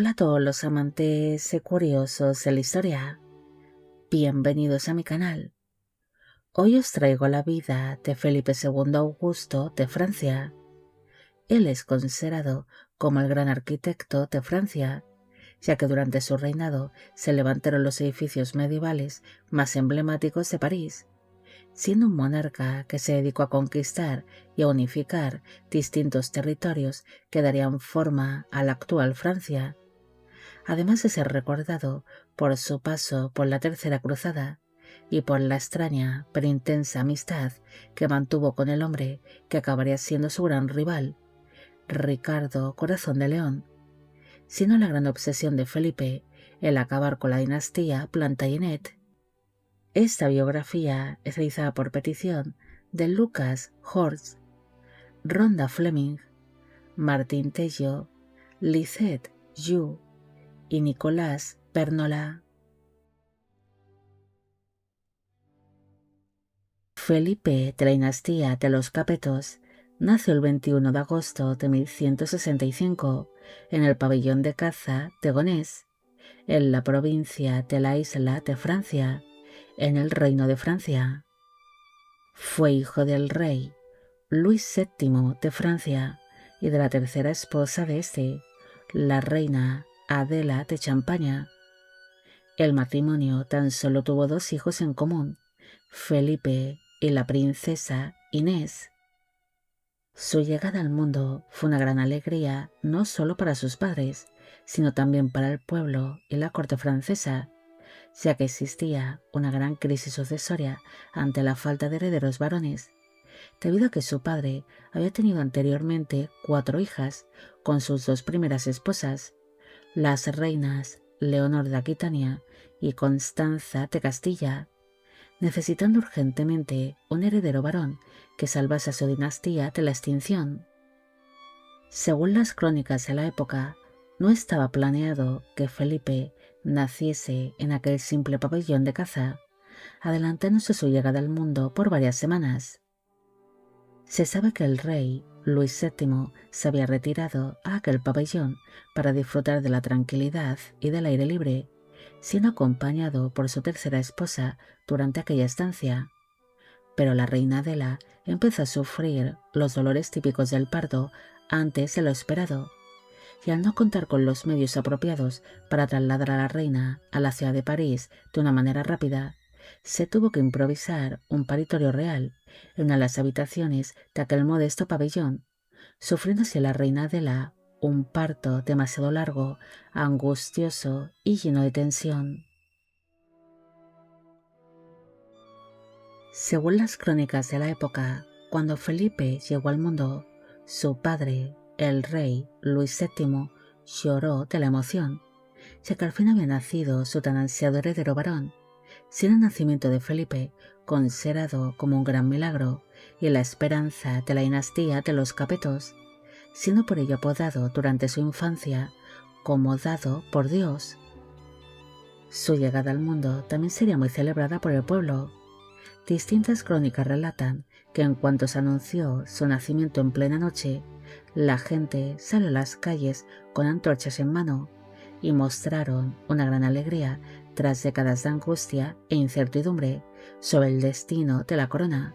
Hola a todos los amantes y curiosos de la historia. Bienvenidos a mi canal. Hoy os traigo la vida de Felipe II Augusto de Francia. Él es considerado como el gran arquitecto de Francia, ya que durante su reinado se levantaron los edificios medievales más emblemáticos de París, siendo un monarca que se dedicó a conquistar y a unificar distintos territorios que darían forma a la actual Francia. Además de ser recordado por su paso por la Tercera Cruzada y por la extraña pero intensa amistad que mantuvo con el hombre que acabaría siendo su gran rival, Ricardo Corazón de León, sino la gran obsesión de Felipe el acabar con la dinastía Plantagenet. Esta biografía es realizada por petición de Lucas Horst, Rhonda Fleming, Martín Tello, Lisette Yu y Nicolás Pernola. Felipe de la dinastía de los Capetos nació el 21 de agosto de 1165 en el pabellón de caza de Gonesse, en la provincia de la Isla de Francia, en el Reino de Francia. Fue hijo del rey Luis VII de Francia y de la tercera esposa de este, la reina Adela de Champaña. El matrimonio tan solo tuvo dos hijos en común, Felipe y la princesa Inés. Su llegada al mundo fue una gran alegría no solo para sus padres, sino también para el pueblo y la corte francesa, ya que existía una gran crisis sucesoria ante la falta de herederos varones, debido a que su padre había tenido anteriormente 4 hijas con sus 2 primeras esposas, las reinas Leonor de Aquitania y Constanza de Castilla, necesitando urgentemente un heredero varón que salvase a su dinastía de la extinción. Según las crónicas de la época, no estaba planeado que Felipe naciese en aquel simple pabellón de caza, adelantándose su llegada al mundo por varias semanas. Se sabe que el rey Luis VII se había retirado a aquel pabellón para disfrutar de la tranquilidad y del aire libre, siendo acompañado por su tercera esposa durante aquella estancia. Pero la reina Adela empezó a sufrir los dolores típicos del parto antes de lo esperado, y al no contar con los medios apropiados para trasladar a la reina a la ciudad de París de una manera rápida, se tuvo que improvisar un paritorio real en una de las habitaciones de aquel modesto pabellón, sufriendo así la reina Adela un parto demasiado largo, angustioso y lleno de tensión. Según las crónicas de la época, cuando Felipe llegó al mundo, su padre, el rey Luis VII, lloró de la emoción, ya que al fin había nacido su tan ansiado heredero varón, siendo el nacimiento de Felipe considerado como un gran milagro y la esperanza de la dinastía de los Capetos, siendo por ello apodado durante su infancia como dado por Dios. Su llegada al mundo también sería muy celebrada por el pueblo. Distintas crónicas relatan que en cuanto se anunció su nacimiento en plena noche, la gente salió a las calles con antorchas en mano y mostraron una gran alegría tras décadas de angustia e incertidumbre sobre el destino de la corona,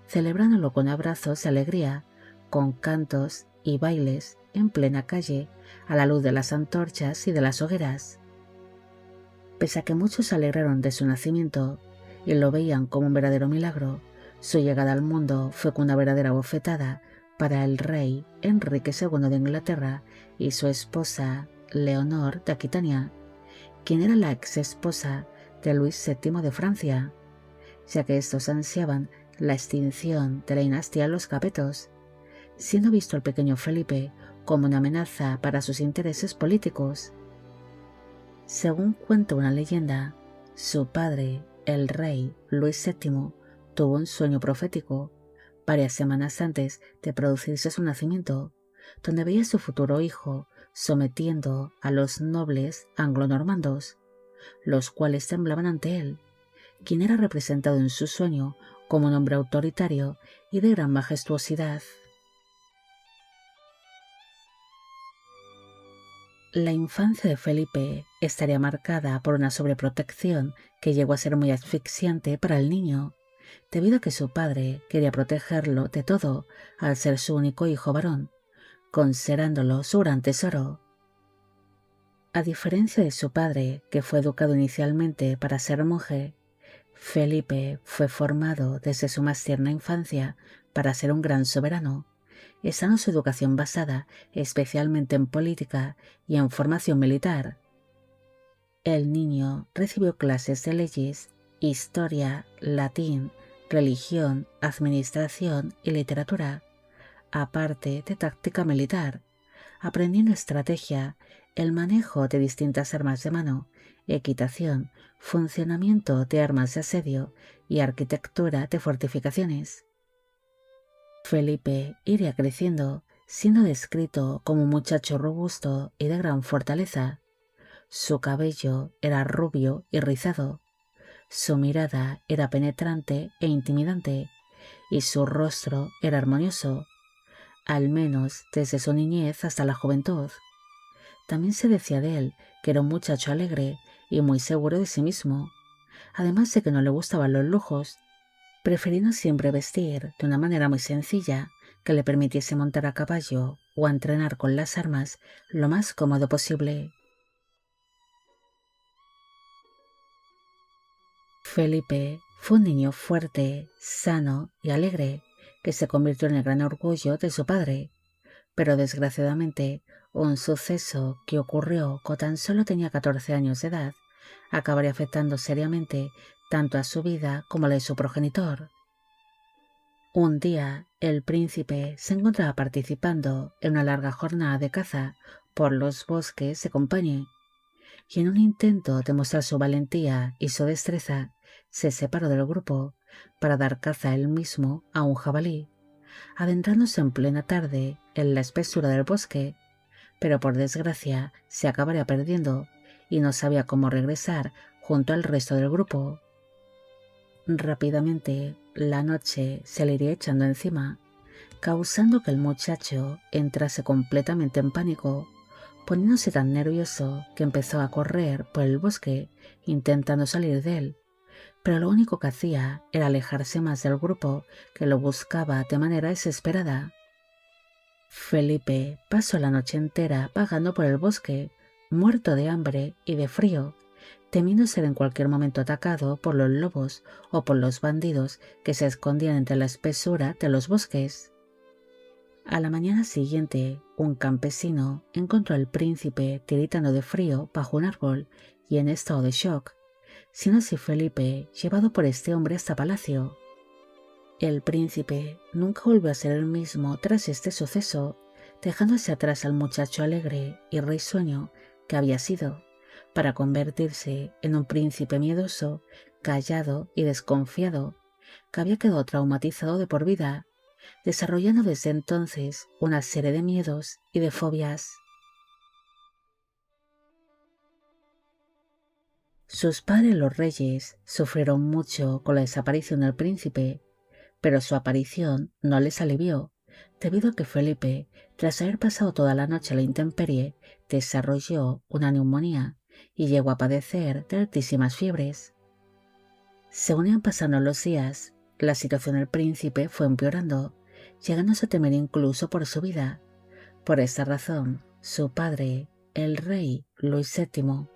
celebrándolo con abrazos de alegría, con cantos y bailes en plena calle a la luz de las antorchas y de las hogueras. Pese a que muchos se alegraron de su nacimiento y lo veían como un verdadero milagro, su llegada al mundo fue con una verdadera bofetada para el rey Enrique II de Inglaterra y su esposa Leonor de Aquitania, quien era la ex esposa de Luis VII de Francia, ya que estos ansiaban la extinción de la dinastía de los Capetos, siendo visto el pequeño Felipe como una amenaza para sus intereses políticos. Según cuenta una leyenda, su padre, el rey Luis VII, tuvo un sueño profético varias semanas antes de producirse su nacimiento, donde veía a su futuro hijo sometiendo a los nobles anglo-normandos, los cuales temblaban ante él, quien era representado en su sueño como un hombre autoritario y de gran majestuosidad. La infancia de Felipe estaría marcada por una sobreprotección que llegó a ser muy asfixiante para el niño, debido a que su padre quería protegerlo de todo al ser su único hijo varón, considerándolo su gran tesoro. A diferencia de su padre, que fue educado inicialmente para ser monje, Felipe fue formado desde su más tierna infancia para ser un gran soberano, estando su educación basada especialmente en política y en formación militar. El niño recibió clases de leyes, historia, latín, religión, administración y literatura, aparte de táctica militar, aprendiendo estrategia, el manejo de distintas armas de mano, equitación, funcionamiento de armas de asedio y arquitectura de fortificaciones. Felipe iría creciendo, siendo descrito como un muchacho robusto y de gran fortaleza. Su cabello era rubio y rizado, su mirada era penetrante e intimidante, y su rostro era armonioso, al menos desde su niñez hasta la juventud. También se decía de él que era un muchacho alegre y muy seguro de sí mismo, además de que no le gustaban los lujos, prefiriendo siempre vestir de una manera muy sencilla que le permitiese montar a caballo o a entrenar con las armas lo más cómodo posible. Felipe fue un niño fuerte, sano y alegre, que se convirtió en el gran orgullo de su padre, pero desgraciadamente un suceso que ocurrió cuando tan solo tenía 14 años de edad acabaría afectando seriamente tanto a su vida como a la de su progenitor. Un día, el príncipe se encontraba participando en una larga jornada de caza por los bosques de Compañía, y en un intento de mostrar su valentía y su destreza, se separó del grupo para dar caza él mismo a un jabalí, adentrándose en plena tarde en la espesura del bosque, pero por desgracia se acabaría perdiendo y no sabía cómo regresar junto al resto del grupo. Rápidamente, la noche se le iría echando encima, causando que el muchacho entrase completamente en pánico, poniéndose tan nervioso que empezó a correr por el bosque intentando salir de él, pero lo único que hacía era alejarse más del grupo que lo buscaba de manera desesperada. Felipe pasó la noche entera vagando por el bosque, muerto de hambre y de frío, temiendo ser en cualquier momento atacado por los lobos o por los bandidos que se escondían entre la espesura de los bosques. A la mañana siguiente, un campesino encontró al príncipe tiritando de frío bajo un árbol y en estado de shock, siendo así Felipe llevado por este hombre hasta palacio. El príncipe nunca volvió a ser el mismo tras este suceso, dejándose atrás al muchacho alegre y risueño que había sido, para convertirse en un príncipe miedoso, callado y desconfiado, que había quedado traumatizado de por vida, desarrollando desde entonces una serie de miedos y de fobias. Sus padres los reyes sufrieron mucho con la desaparición del príncipe, pero su aparición no les alivió, debido a que Felipe, tras haber pasado toda la noche a la intemperie, desarrolló una neumonía y llegó a padecer de altísimas fiebres. Según iban pasando los días, la situación del príncipe fue empeorando, llegándose a temer incluso por su vida. Por esta razón, su padre, el rey Luis VII,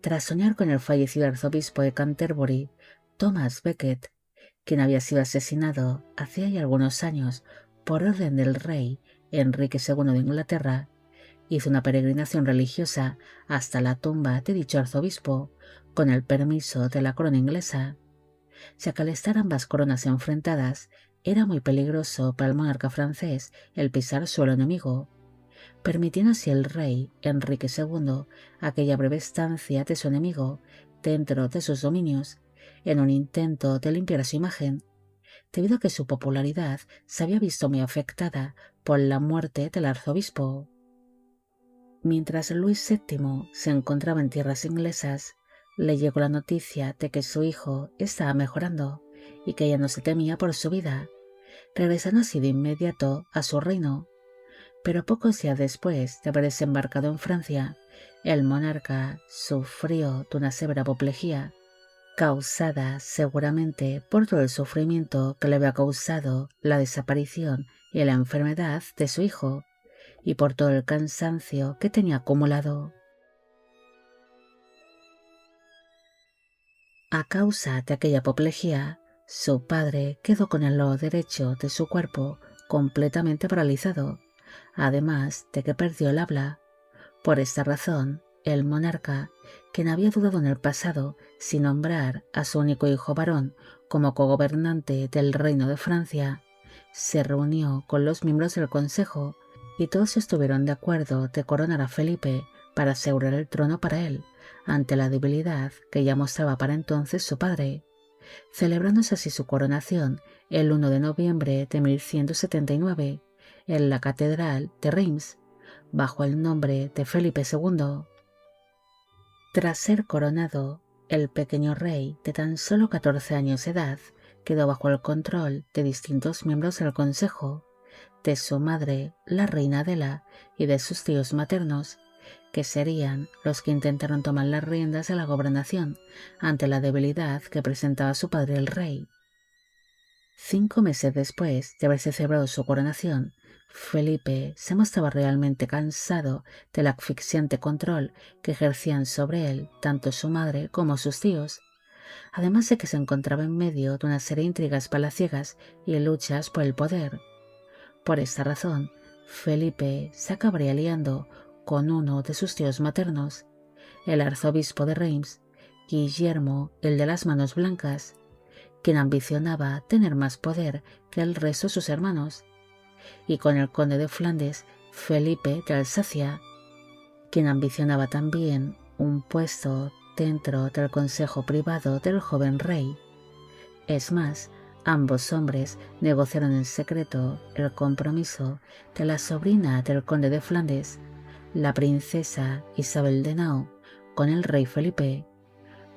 tras soñar con el fallecido arzobispo de Canterbury, Thomas Becket, quien había sido asesinado hacía ya algunos años por orden del rey Enrique II de Inglaterra, hizo una peregrinación religiosa hasta la tumba de dicho arzobispo, con el permiso de la corona inglesa, ya que al estar ambas coronas enfrentadas, era muy peligroso para el monarca francés el pisar suelo enemigo, permitiendo así el rey Enrique II aquella breve estancia de su enemigo dentro de sus dominios, en un intento de limpiar su imagen, debido a que su popularidad se había visto muy afectada por la muerte del arzobispo. Mientras Luis VII se encontraba en tierras inglesas, le llegó la noticia de que su hijo estaba mejorando y que ya no se temía por su vida, regresando así de inmediato a su reino. Pero pocos días después de haber desembarcado en Francia, el monarca sufrió de una severa apoplejía, causada seguramente por todo el sufrimiento que le había causado la desaparición y la enfermedad de su hijo, y por todo el cansancio que tenía acumulado. A causa de aquella apoplejía, su padre quedó con el lado derecho de su cuerpo completamente paralizado, además de que perdió el habla. Por esta razón, el monarca, quien había dudado en el pasado si nombrar a su único hijo varón como cogobernante del reino de Francia, se reunió con los miembros del consejo y todos estuvieron de acuerdo de coronar a Felipe para asegurar el trono para él, ante la debilidad que ya mostraba para entonces su padre, celebrándose así su coronación el 1 de noviembre de 1179 en la catedral de Reims, bajo el nombre de Felipe II. Tras ser coronado, el pequeño rey de tan solo 14 años de edad quedó bajo el control de distintos miembros del consejo, de su madre, la reina Adela, y de sus tíos maternos, que serían los que intentaron tomar las riendas de la gobernación ante la debilidad que presentaba su padre el rey. 5 meses después de haberse celebrado su coronación, Felipe se mostraba realmente cansado del asfixiante control que ejercían sobre él tanto su madre como sus tíos, además de que se encontraba en medio de una serie de intrigas palaciegas y luchas por el poder. Por esta razón, Felipe se acabaría liando con uno de sus tíos maternos, el arzobispo de Reims, Guillermo el de las Manos Blancas, quien ambicionaba tener más poder que el resto de sus hermanos, y con el conde de Flandes, Felipe de Alsacia, quien ambicionaba también un puesto dentro del consejo privado del joven rey. Es más, ambos hombres negociaron en secreto el compromiso de la sobrina del conde de Flandes, la princesa Isabel de Nau, con el rey Felipe,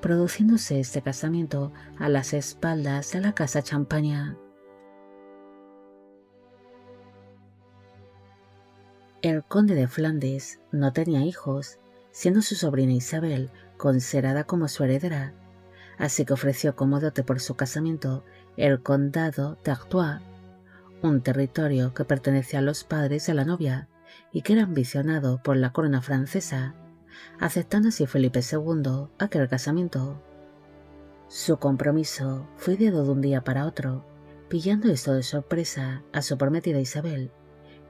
produciéndose este casamiento a las espaldas de la casa Champaña. El conde de Flandes no tenía hijos, siendo su sobrina Isabel considerada como su heredera, así que ofreció como dote por su casamiento el condado de Artois, un territorio que pertenecía a los padres de la novia y que era ambicionado por la corona francesa, aceptando así Felipe II aquel casamiento. Su compromiso fue ideado de un día para otro, pillando esto de sorpresa a su prometida Isabel,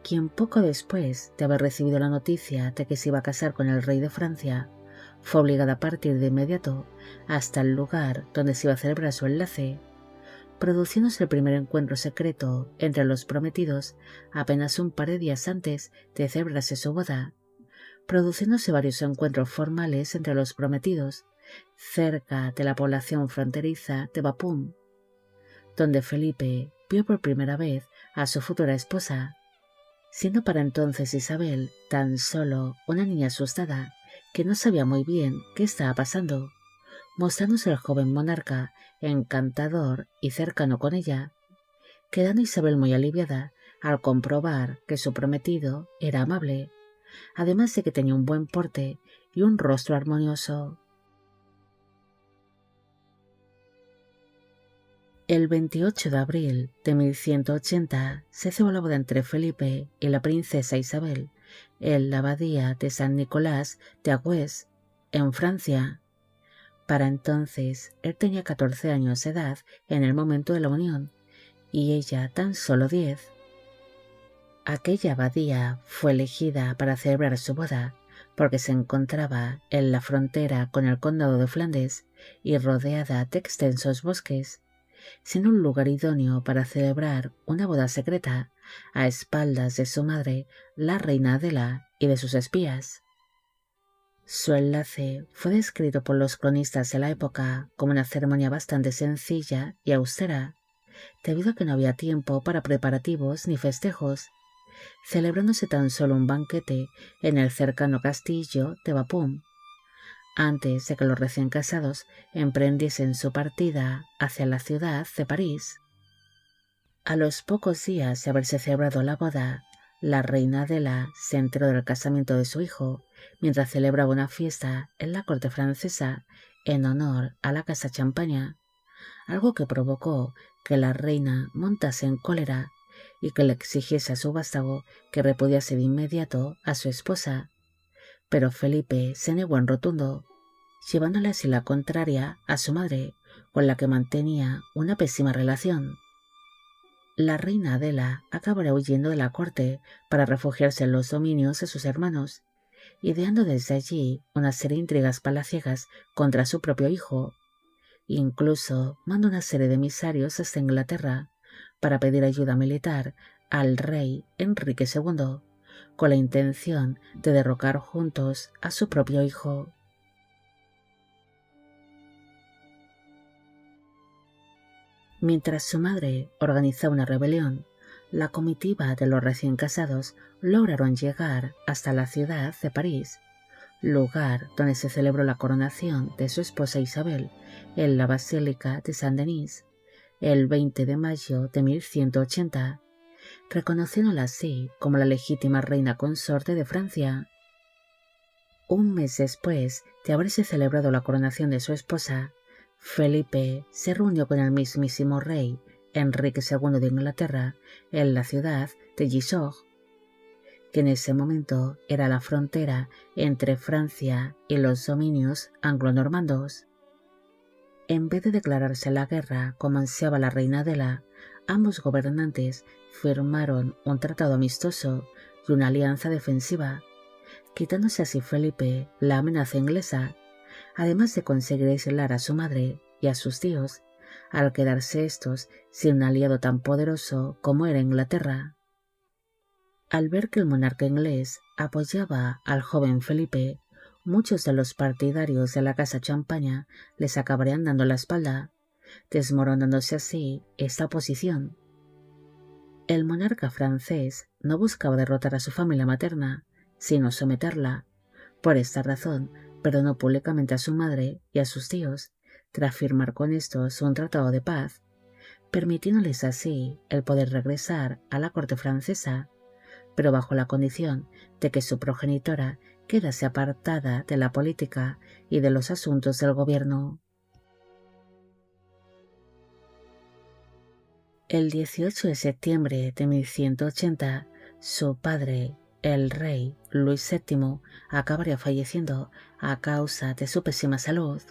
quien poco después de haber recibido la noticia de que se iba a casar con el rey de Francia, fue obligada a partir de inmediato hasta el lugar donde se iba a celebrar su enlace, produciéndose el primer encuentro secreto entre los prometidos apenas un par de días antes de celebrarse su boda, produciéndose varios encuentros formales entre los prometidos cerca de la población fronteriza de Bapaume, donde Felipe vio por primera vez a su futura esposa, siendo para entonces Isabel tan solo una niña asustada que no sabía muy bien qué estaba pasando, mostrándose el joven monarca encantador y cercano con ella, quedando Isabel muy aliviada al comprobar que su prometido era amable, además de que tenía un buen porte y un rostro armonioso. El 28 de abril de 1180 se celebró la boda entre Felipe y la princesa Isabel en la abadía de San Nicolás de Agüés, en Francia. Para entonces, él tenía 14 años de edad en el momento de la unión, y ella tan solo 10. Aquella abadía fue elegida para celebrar su boda, porque se encontraba en la frontera con el condado de Flandes y rodeada de extensos bosques, siendo un lugar idóneo para celebrar una boda secreta a espaldas de su madre, la reina Adela, y de sus espías. Su enlace fue descrito por los cronistas de la época como una ceremonia bastante sencilla y austera, debido a que no había tiempo para preparativos ni festejos, celebrándose tan solo un banquete en el cercano castillo de Bapaume, antes de que los recién casados emprendiesen su partida hacia la ciudad de París. A los pocos días de haberse celebrado la boda, la reina Adela se enteró del casamiento de su hijo mientras celebraba una fiesta en la corte francesa en honor a la casa Champaña, algo que provocó que la reina montase en cólera y que le exigiese a su vástago que repudiase de inmediato a su esposa, pero Felipe se negó en rotundo, llevándole así la contraria a su madre, con la que mantenía una pésima relación. La reina Adela acabará huyendo de la corte para refugiarse en los dominios de sus hermanos, ideando desde allí una serie de intrigas palaciegas contra su propio hijo. Incluso manda una serie de emisarios hasta Inglaterra para pedir ayuda militar al rey Enrique II, con la intención de derrocar juntos a su propio hijo. Mientras su madre organizaba una rebelión, la comitiva de los recién casados lograron llegar hasta la ciudad de París, lugar donde se celebró la coronación de su esposa Isabel en la Basílica de Saint-Denis, el 20 de mayo de 1180, reconociéndola así como la legítima reina consorte de Francia. Un mes después de haberse celebrado la coronación de su esposa, Felipe se reunió con el mismísimo rey Enrique II de Inglaterra en la ciudad de Gisors, que en ese momento era la frontera entre Francia y los dominios anglo-normandos. En vez de declararse la guerra como ansiaba la reina Adela, ambos gobernantes firmaron un tratado amistoso y una alianza defensiva, quitándose así Felipe la amenaza inglesa, además de conseguir aislar a su madre y a sus tíos, al quedarse estos sin un aliado tan poderoso como era Inglaterra. Al ver que el monarca inglés apoyaba al joven Felipe, muchos de los partidarios de la casa Champaña les acabarían dando la espalda, desmoronándose así esta oposición. El monarca francés no buscaba derrotar a su familia materna, sino someterla. Por esta razón, perdonó públicamente a su madre y a sus tíos, tras firmar con estos un tratado de paz, permitiéndoles así el poder regresar a la corte francesa, pero bajo la condición de que su progenitora quedase apartada de la política y de los asuntos del gobierno. El 18 de septiembre de 1180, su padre, el rey Luis VII, acabaría falleciendo a causa de su pésima salud.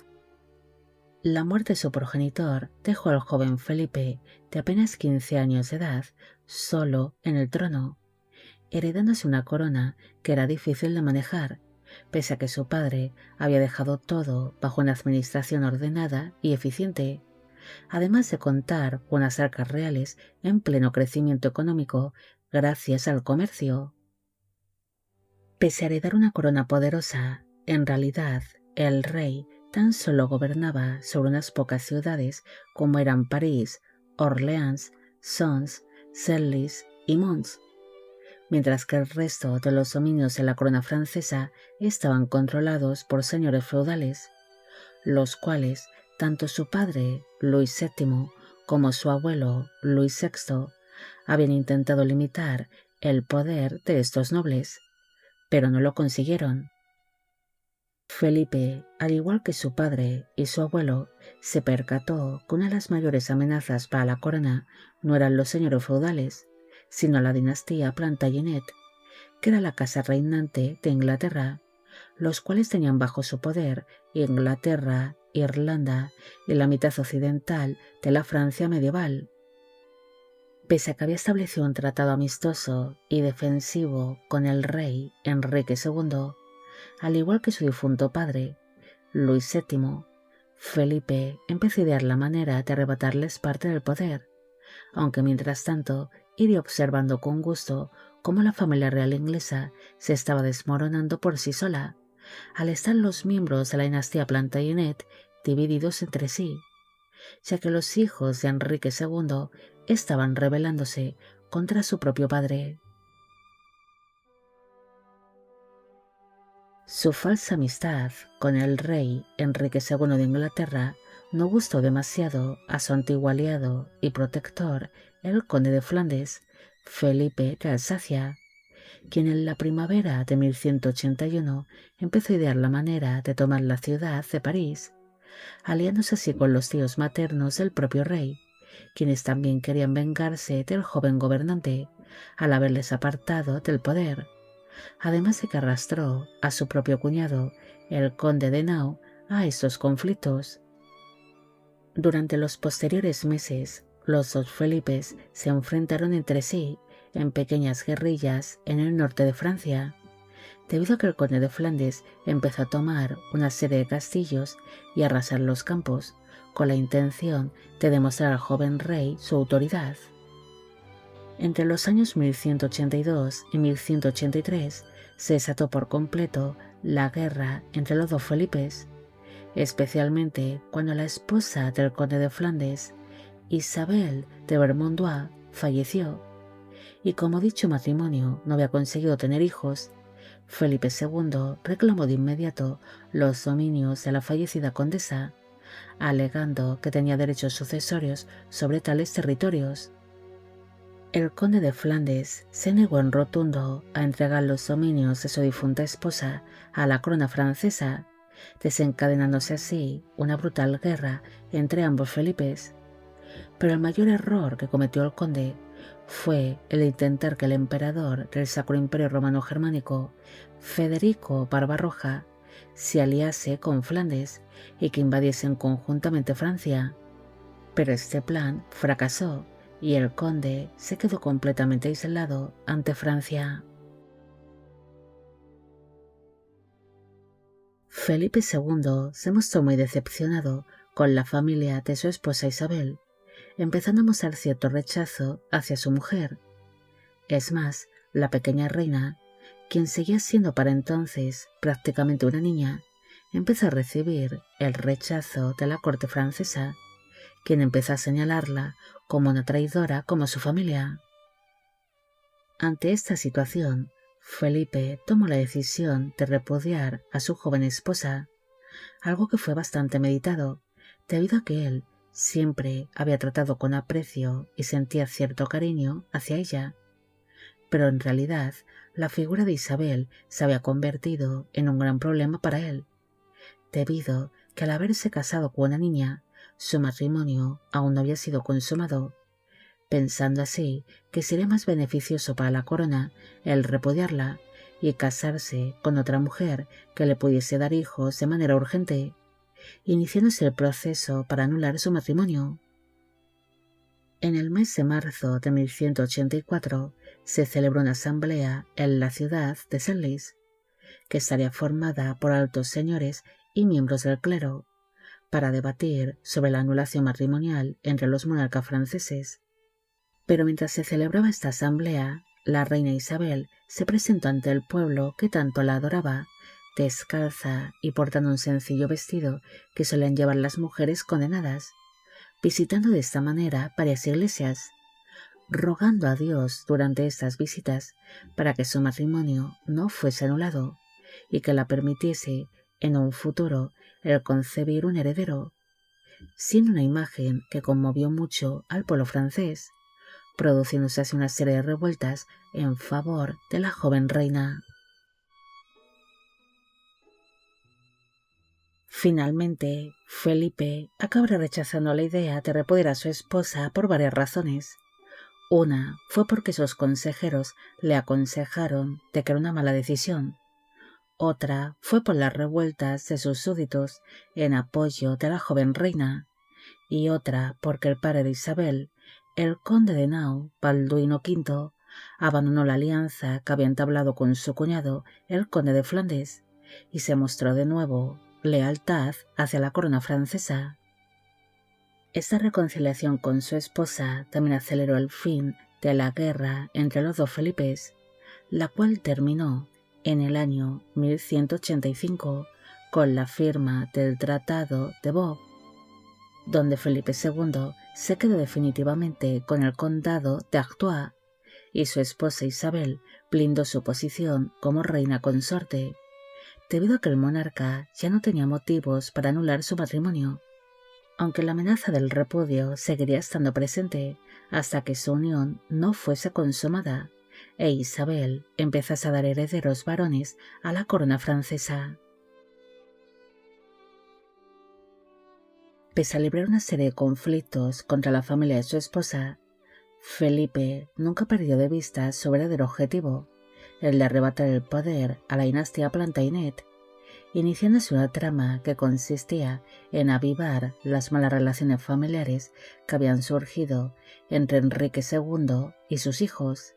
La muerte de su progenitor dejó al joven Felipe, de apenas 15 años de edad, solo en el trono, heredándose una corona que era difícil de manejar, pese a que su padre había dejado todo bajo una administración ordenada y eficiente, además de contar con unas arcas reales en pleno crecimiento económico gracias al comercio. Pese a heredar una corona poderosa, en realidad el rey tan solo gobernaba sobre unas pocas ciudades como eran París, Orleans, Sens, Senlis y Mons, mientras que el resto de los dominios de la corona francesa estaban controlados por señores feudales, los cuales tanto su padre, Luis VII, como su abuelo, Luis VI, habían intentado limitar el poder de estos nobles, pero no lo consiguieron. Felipe, al igual que su padre y su abuelo, se percató que una de las mayores amenazas para la corona no eran los señores feudales, sino la dinastía Plantagenet, que era la casa reinante de Inglaterra, los cuales tenían bajo su poder Inglaterra, Irlanda y la mitad occidental de la Francia medieval. Pese a que había establecido un tratado amistoso y defensivo con el rey Enrique II, al igual que su difunto padre, Luis VII, Felipe empezó a idear la manera de arrebatarles parte del poder, aunque mientras tanto iría observando con gusto cómo la familia real inglesa se estaba desmoronando por sí sola, al estar los miembros de la dinastía Plantagenet divididos entre sí, ya que los hijos de Enrique II estaban rebelándose contra su propio padre. Su falsa amistad con el rey Enrique II de Inglaterra no gustó demasiado a su antiguo aliado y protector, el conde de Flandes, Felipe de Alsacia, quien en la primavera de 1181 empezó a idear la manera de tomar la ciudad de París, aliándose así con los tíos maternos del propio rey, quienes también querían vengarse del joven gobernante al haberles apartado del poder, además de que arrastró a su propio cuñado, el conde de Nau, a estos conflictos. Durante los posteriores meses, los dos Felipes se enfrentaron entre sí en pequeñas guerrillas en el norte de Francia, debido a que el conde de Flandes empezó a tomar una serie de castillos y arrasar los campos, con la intención de demostrar al joven rey su autoridad. Entre los años 1182 y 1183 se desató por completo la guerra entre los dos Felipes, especialmente cuando la esposa del conde de Flandes, Isabel de Vermandois, falleció, y como dicho matrimonio no había conseguido tener hijos, Felipe II reclamó de inmediato los dominios de la fallecida condesa, alegando que tenía derechos sucesorios sobre tales territorios. El conde de Flandes se negó en rotundo a entregar los dominios de su difunta esposa a la corona francesa, desencadenándose así una brutal guerra entre ambos Felipes. Pero el mayor error que cometió el conde fue el de intentar que el emperador del Sacro Imperio Romano Germánico, Federico Barbarroja, se aliase con Flandes y que invadiesen conjuntamente Francia. Pero este plan fracasó y el conde se quedó completamente aislado ante Francia. Felipe II se mostró muy decepcionado con la familia de su esposa Isabel, empezando a mostrar cierto rechazo hacia su mujer. Es más, la pequeña reina, quien seguía siendo para entonces prácticamente una niña, empezó a recibir el rechazo de la corte francesa, quien empezó a señalarla como una traidora como su familia. Ante esta situación, Felipe tomó la decisión de repudiar a su joven esposa, algo que fue bastante meditado, debido a que él siempre había tratado con aprecio y sentía cierto cariño hacia ella. Pero en realidad, la figura de Isabel se había convertido en un gran problema para él, debido a que al haberse casado con una niña, su matrimonio aún no había sido consumado, pensando así que sería más beneficioso para la corona el repudiarla y casarse con otra mujer que le pudiese dar hijos de manera urgente, iniciándose el proceso para anular su matrimonio. En el mes de marzo de 1184 se celebró una asamblea en la ciudad de Senlis, que estaría formada por altos señores y miembros del clero, para debatir sobre la anulación matrimonial entre los monarcas franceses. Pero mientras se celebraba esta asamblea, la reina Isabel se presentó ante el pueblo que tanto la adoraba, descalza y portando un sencillo vestido que solían llevar las mujeres condenadas, visitando de esta manera varias iglesias, rogando a Dios durante estas visitas para que su matrimonio no fuese anulado y que la permitiese en un futuro el concebir un heredero, siendo una imagen que conmovió mucho al pueblo francés, produciéndose así una serie de revueltas en favor de la joven reina. Finalmente, Felipe acabará rechazando la idea de repudiar a su esposa por varias razones. Una fue porque sus consejeros le aconsejaron de que era una mala decisión. Otra fue por las revueltas de sus súbditos en apoyo de la joven reina. Y otra porque el padre de Isabel, el conde de Nau, Balduino V, abandonó la alianza que había entablado con su cuñado, el conde de Flandes, y se mostró de nuevo lealtad hacia la corona francesa. Esta reconciliación con su esposa también aceleró el fin de la guerra entre los dos Felipes, la cual terminó en el año 1185 con la firma del Tratado de Vaux, donde Felipe II se quedó definitivamente con el condado de Artois y su esposa Isabel blindó su posición como reina consorte, debido a que el monarca ya no tenía motivos para anular su matrimonio, aunque la amenaza del repudio seguiría estando presente hasta que su unión no fuese consumada, e Isabel empezase a dar herederos varones a la corona francesa. Pese a librar una serie de conflictos contra la familia de su esposa, Felipe nunca perdió de vista su verdadero objetivo, el de arrebatar el poder a la dinastía Plantagenet, iniciándose una trama que consistía en avivar las malas relaciones familiares que habían surgido entre Enrique II y sus hijos.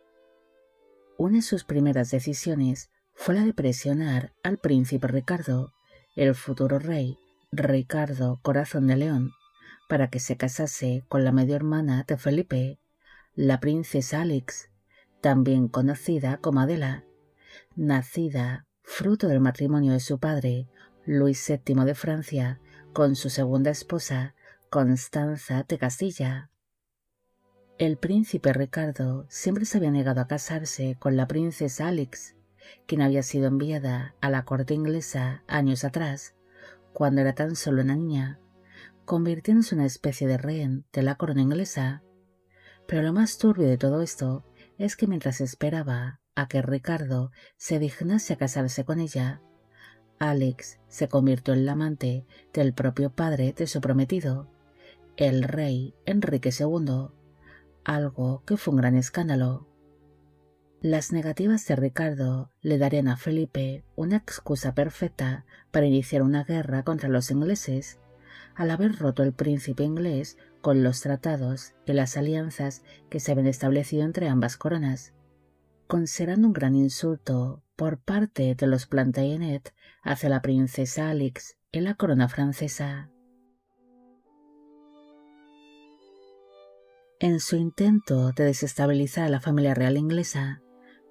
Una de sus primeras decisiones fue la de presionar al príncipe Ricardo, el futuro rey Ricardo Corazón de León, para que se casase con la medio hermana de Felipe, la princesa Alix, también conocida como Adela, nacida fruto del matrimonio de su padre, Luis VII de Francia, con su segunda esposa, Constanza de Castilla. El príncipe Ricardo siempre se había negado a casarse con la princesa Alix, quien había sido enviada a la corte inglesa años atrás, cuando era tan solo una niña, convirtiéndose en una especie de rehén de la corona inglesa. Pero lo más turbio de todo esto es que mientras esperaba a que Ricardo se dignase a casarse con ella, Alix se convirtió en la amante del propio padre de su prometido, el rey Enrique II, algo que fue un gran escándalo. Las negativas de Ricardo le darían a Felipe una excusa perfecta para iniciar una guerra contra los ingleses, al haber roto el príncipe inglés con los tratados y las alianzas que se habían establecido entre ambas coronas, considerando un gran insulto por parte de los Plantagenet hacia la princesa Alix y la corona francesa. En su intento de desestabilizar a la familia real inglesa,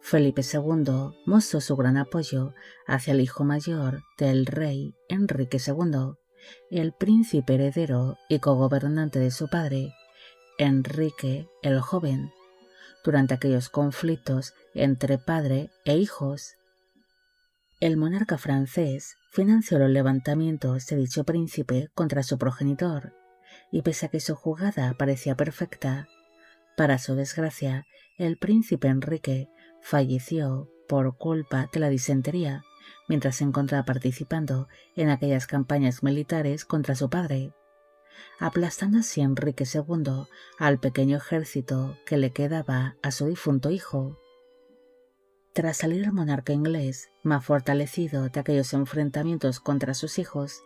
Felipe II mostró su gran apoyo hacia el hijo mayor del rey Enrique II, el príncipe heredero y cogobernante de su padre, Enrique el Joven, durante aquellos conflictos entre padre e hijos. El monarca francés financió los levantamientos de dicho príncipe contra su progenitor, y pese a que su jugada parecía perfecta, para su desgracia, el príncipe Enrique falleció por culpa de la disentería mientras se encontraba participando en aquellas campañas militares contra su padre, aplastando así Enrique II al pequeño ejército que le quedaba a su difunto hijo. Tras salir el monarca inglés más fortalecido de aquellos enfrentamientos contra sus hijos,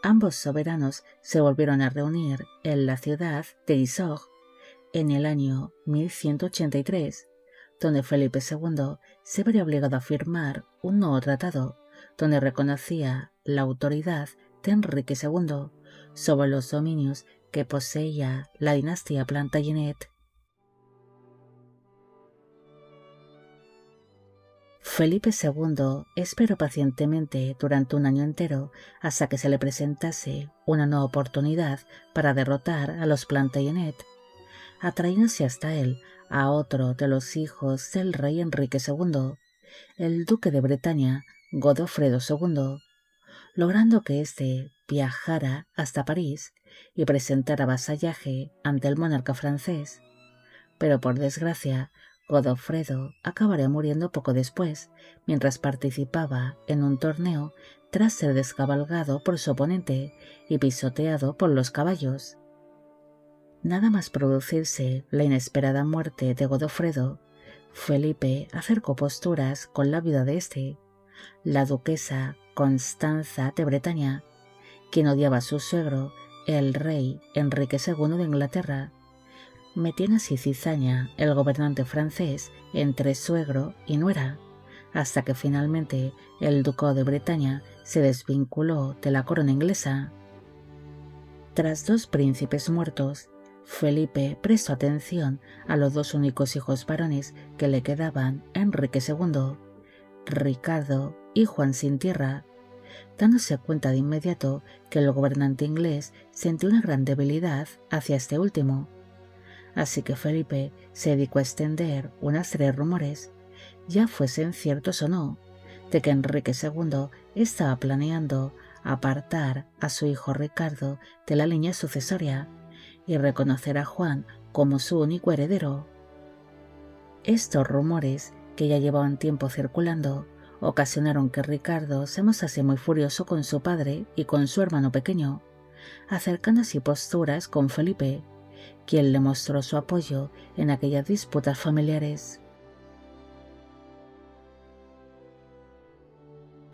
ambos soberanos se volvieron a reunir en la ciudad de Gisors en el año 1183, donde Felipe II se vería obligado a firmar un nuevo tratado donde reconocía la autoridad de Enrique II sobre los dominios que poseía la dinastía Plantagenet. Felipe II esperó pacientemente durante un año entero hasta que se le presentase una nueva oportunidad para derrotar a los Plantagenet, atrayéndose hasta él a otro de los hijos del rey Enrique II, el duque de Bretaña, Godofredo II, logrando que éste viajara hasta París y presentara vasallaje ante el monarca francés. Pero por desgracia, Godofredo acabaría muriendo poco después, mientras participaba en un torneo tras ser descabalgado por su oponente y pisoteado por los caballos. Nada más producirse la inesperada muerte de Godofredo, Felipe acercó posturas con la viuda de este, la duquesa Constanza de Bretaña, quien odiaba a su suegro, el rey Enrique II de Inglaterra, metiendo así cizaña el gobernante francés entre suegro y nuera, hasta que finalmente el ducado de Bretaña se desvinculó de la corona inglesa. Tras dos príncipes muertos, Felipe prestó atención a los dos únicos hijos varones que le quedaban a Enrique II, Ricardo y Juan sin tierra, dándose cuenta de inmediato que el gobernante inglés sentía una gran debilidad hacia este último. Así que Felipe se dedicó a extender una serie de rumores, ya fuesen ciertos o no, de que Enrique II estaba planeando apartar a su hijo Ricardo de la línea sucesoria y reconocer a Juan como su único heredero. Estos rumores, que ya llevaban tiempo circulando, ocasionaron que Ricardo se mostrase muy furioso con su padre y con su hermano pequeño, acercando así posturas con Felipe, quien le mostró su apoyo en aquellas disputas familiares.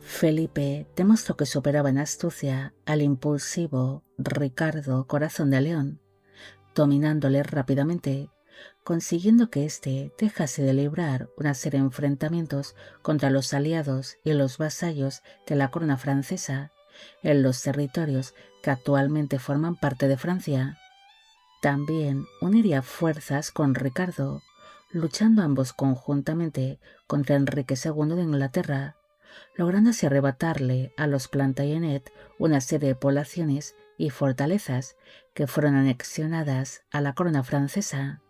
Felipe demostró que superaba en astucia al impulsivo Ricardo Corazón de León, dominándole rápidamente, consiguiendo que éste dejase de librar una serie de enfrentamientos contra los aliados y los vasallos de la corona francesa en los territorios que actualmente forman parte de Francia. También uniría fuerzas con Ricardo, luchando ambos conjuntamente contra Enrique II de Inglaterra, logrando así arrebatarle a los Plantagenet una serie de poblaciones y fortalezas que fueron anexionadas a la corona francesa.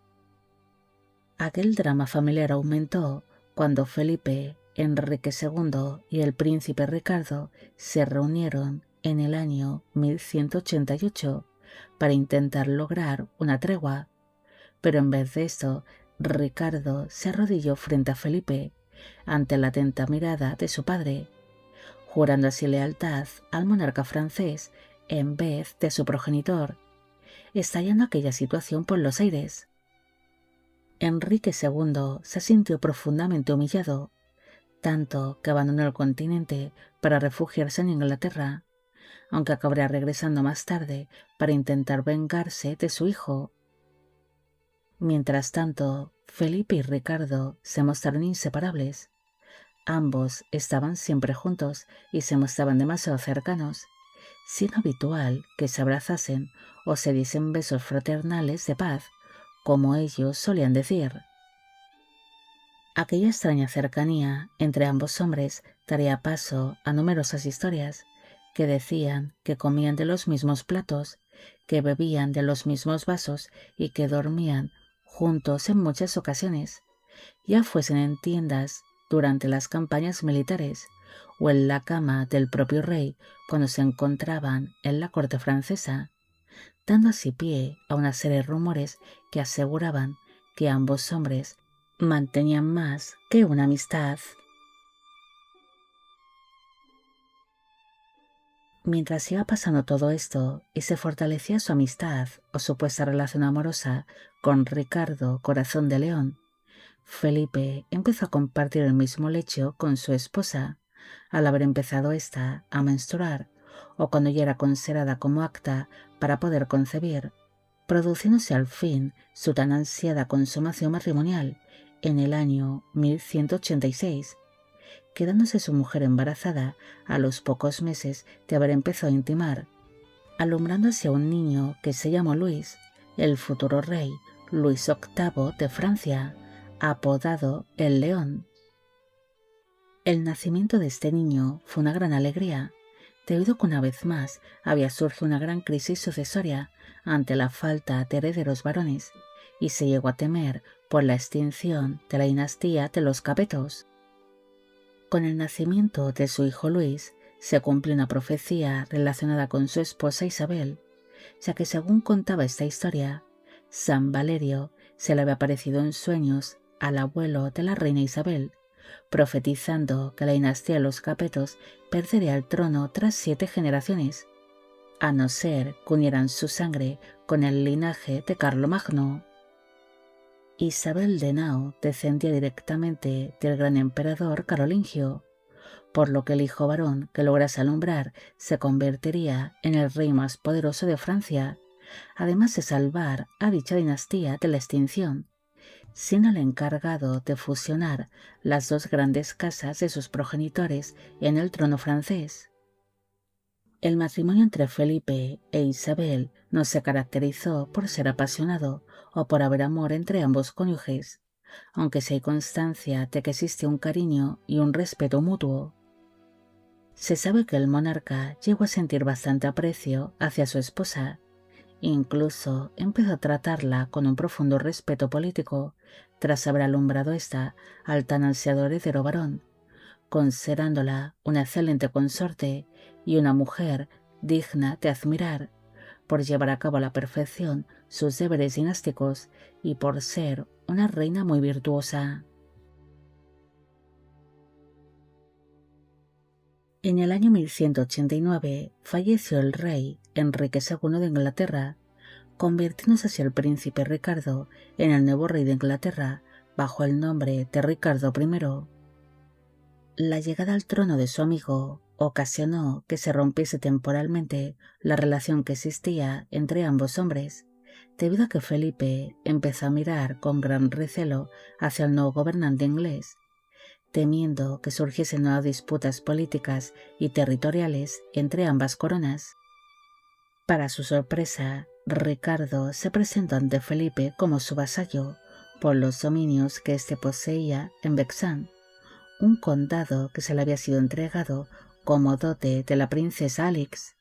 Aquel drama familiar aumentó cuando Felipe, Enrique II y el príncipe Ricardo se reunieron en el año 1188 para intentar lograr una tregua, pero en vez de esto, Ricardo se arrodilló frente a Felipe ante la atenta mirada de su padre, jurando así lealtad al monarca francés en vez de su progenitor, estallando aquella situación por los aires. Enrique II se sintió profundamente humillado, tanto que abandonó el continente para refugiarse en Inglaterra, aunque acabaría regresando más tarde para intentar vengarse de su hijo. Mientras tanto, Felipe y Ricardo se mostraron inseparables. Ambos estaban siempre juntos y se mostraban demasiado cercanos, siendo habitual que se abrazasen o se diesen besos fraternales de paz, como ellos solían decir. Aquella extraña cercanía entre ambos hombres daría paso a numerosas historias que decían que comían de los mismos platos, que bebían de los mismos vasos y que dormían juntos en muchas ocasiones, ya fuesen en tiendas durante las campañas militares o en la cama del propio rey cuando se encontraban en la corte francesa, dando así pie a una serie de rumores que aseguraban que ambos hombres mantenían más que una amistad. Mientras iba pasando todo esto y se fortalecía su amistad o supuesta relación amorosa con Ricardo Corazón de León, Felipe empezó a compartir el mismo lecho con su esposa, al haber empezado ésta a menstruar o cuando ya era considerada como apta para poder concebir, produciéndose al fin su tan ansiada consumación matrimonial en el año 1186, quedándose su mujer embarazada a los pocos meses de haber empezado a intimar, alumbrándose a un niño que se llamó Luis, el futuro rey Luis VIII de Francia, apodado el León. El nacimiento de este niño fue una gran alegría, debido a que una vez más había surgido una gran crisis sucesoria ante la falta de herederos varones, y se llegó a temer por la extinción de la dinastía de los Capetos. Con el nacimiento de su hijo Luis, se cumplió una profecía relacionada con su esposa Isabel, ya que según contaba esta historia, San Valerio se le había aparecido en sueños al abuelo de la reina Isabel, profetizando que la dinastía de los Capetos perdería el trono tras 7 generaciones, a no ser que unieran su sangre con el linaje de Carlomagno. Isabel de Nau descendía directamente del gran emperador carolingio, por lo que el hijo varón que lograse alumbrar se convertiría en el rey más poderoso de Francia, además de salvar a dicha dinastía de la extinción, siendo el encargado de fusionar las dos grandes casas de sus progenitores en el trono francés. El matrimonio entre Felipe e Isabel no se caracterizó por ser apasionado o por haber amor entre ambos cónyuges, aunque sí hay constancia de que existe un cariño y un respeto mutuo. Se sabe que el monarca llegó a sentir bastante aprecio hacia su esposa, incluso empezó a tratarla con un profundo respeto político tras haber alumbrado ésta al tan ansiado heredero varón, considerándola una excelente consorte y una mujer digna de admirar, por llevar a cabo a la perfección sus deberes dinásticos y por ser una reina muy virtuosa. En el año 1189 falleció el rey Enrique II de Inglaterra, convirtiéndose así el príncipe Ricardo en el nuevo rey de Inglaterra bajo el nombre de Ricardo I. La llegada al trono de su amigo ocasionó que se rompiese temporalmente la relación que existía entre ambos hombres, debido a que Felipe empezó a mirar con gran recelo hacia el nuevo gobernante inglés, temiendo que surgiesen nuevas disputas políticas y territoriales entre ambas coronas. Para su sorpresa, Ricardo se presentó ante Felipe como su vasallo por los dominios que éste poseía en Vexin, un condado que se le había sido entregado como dote de la princesa Alix.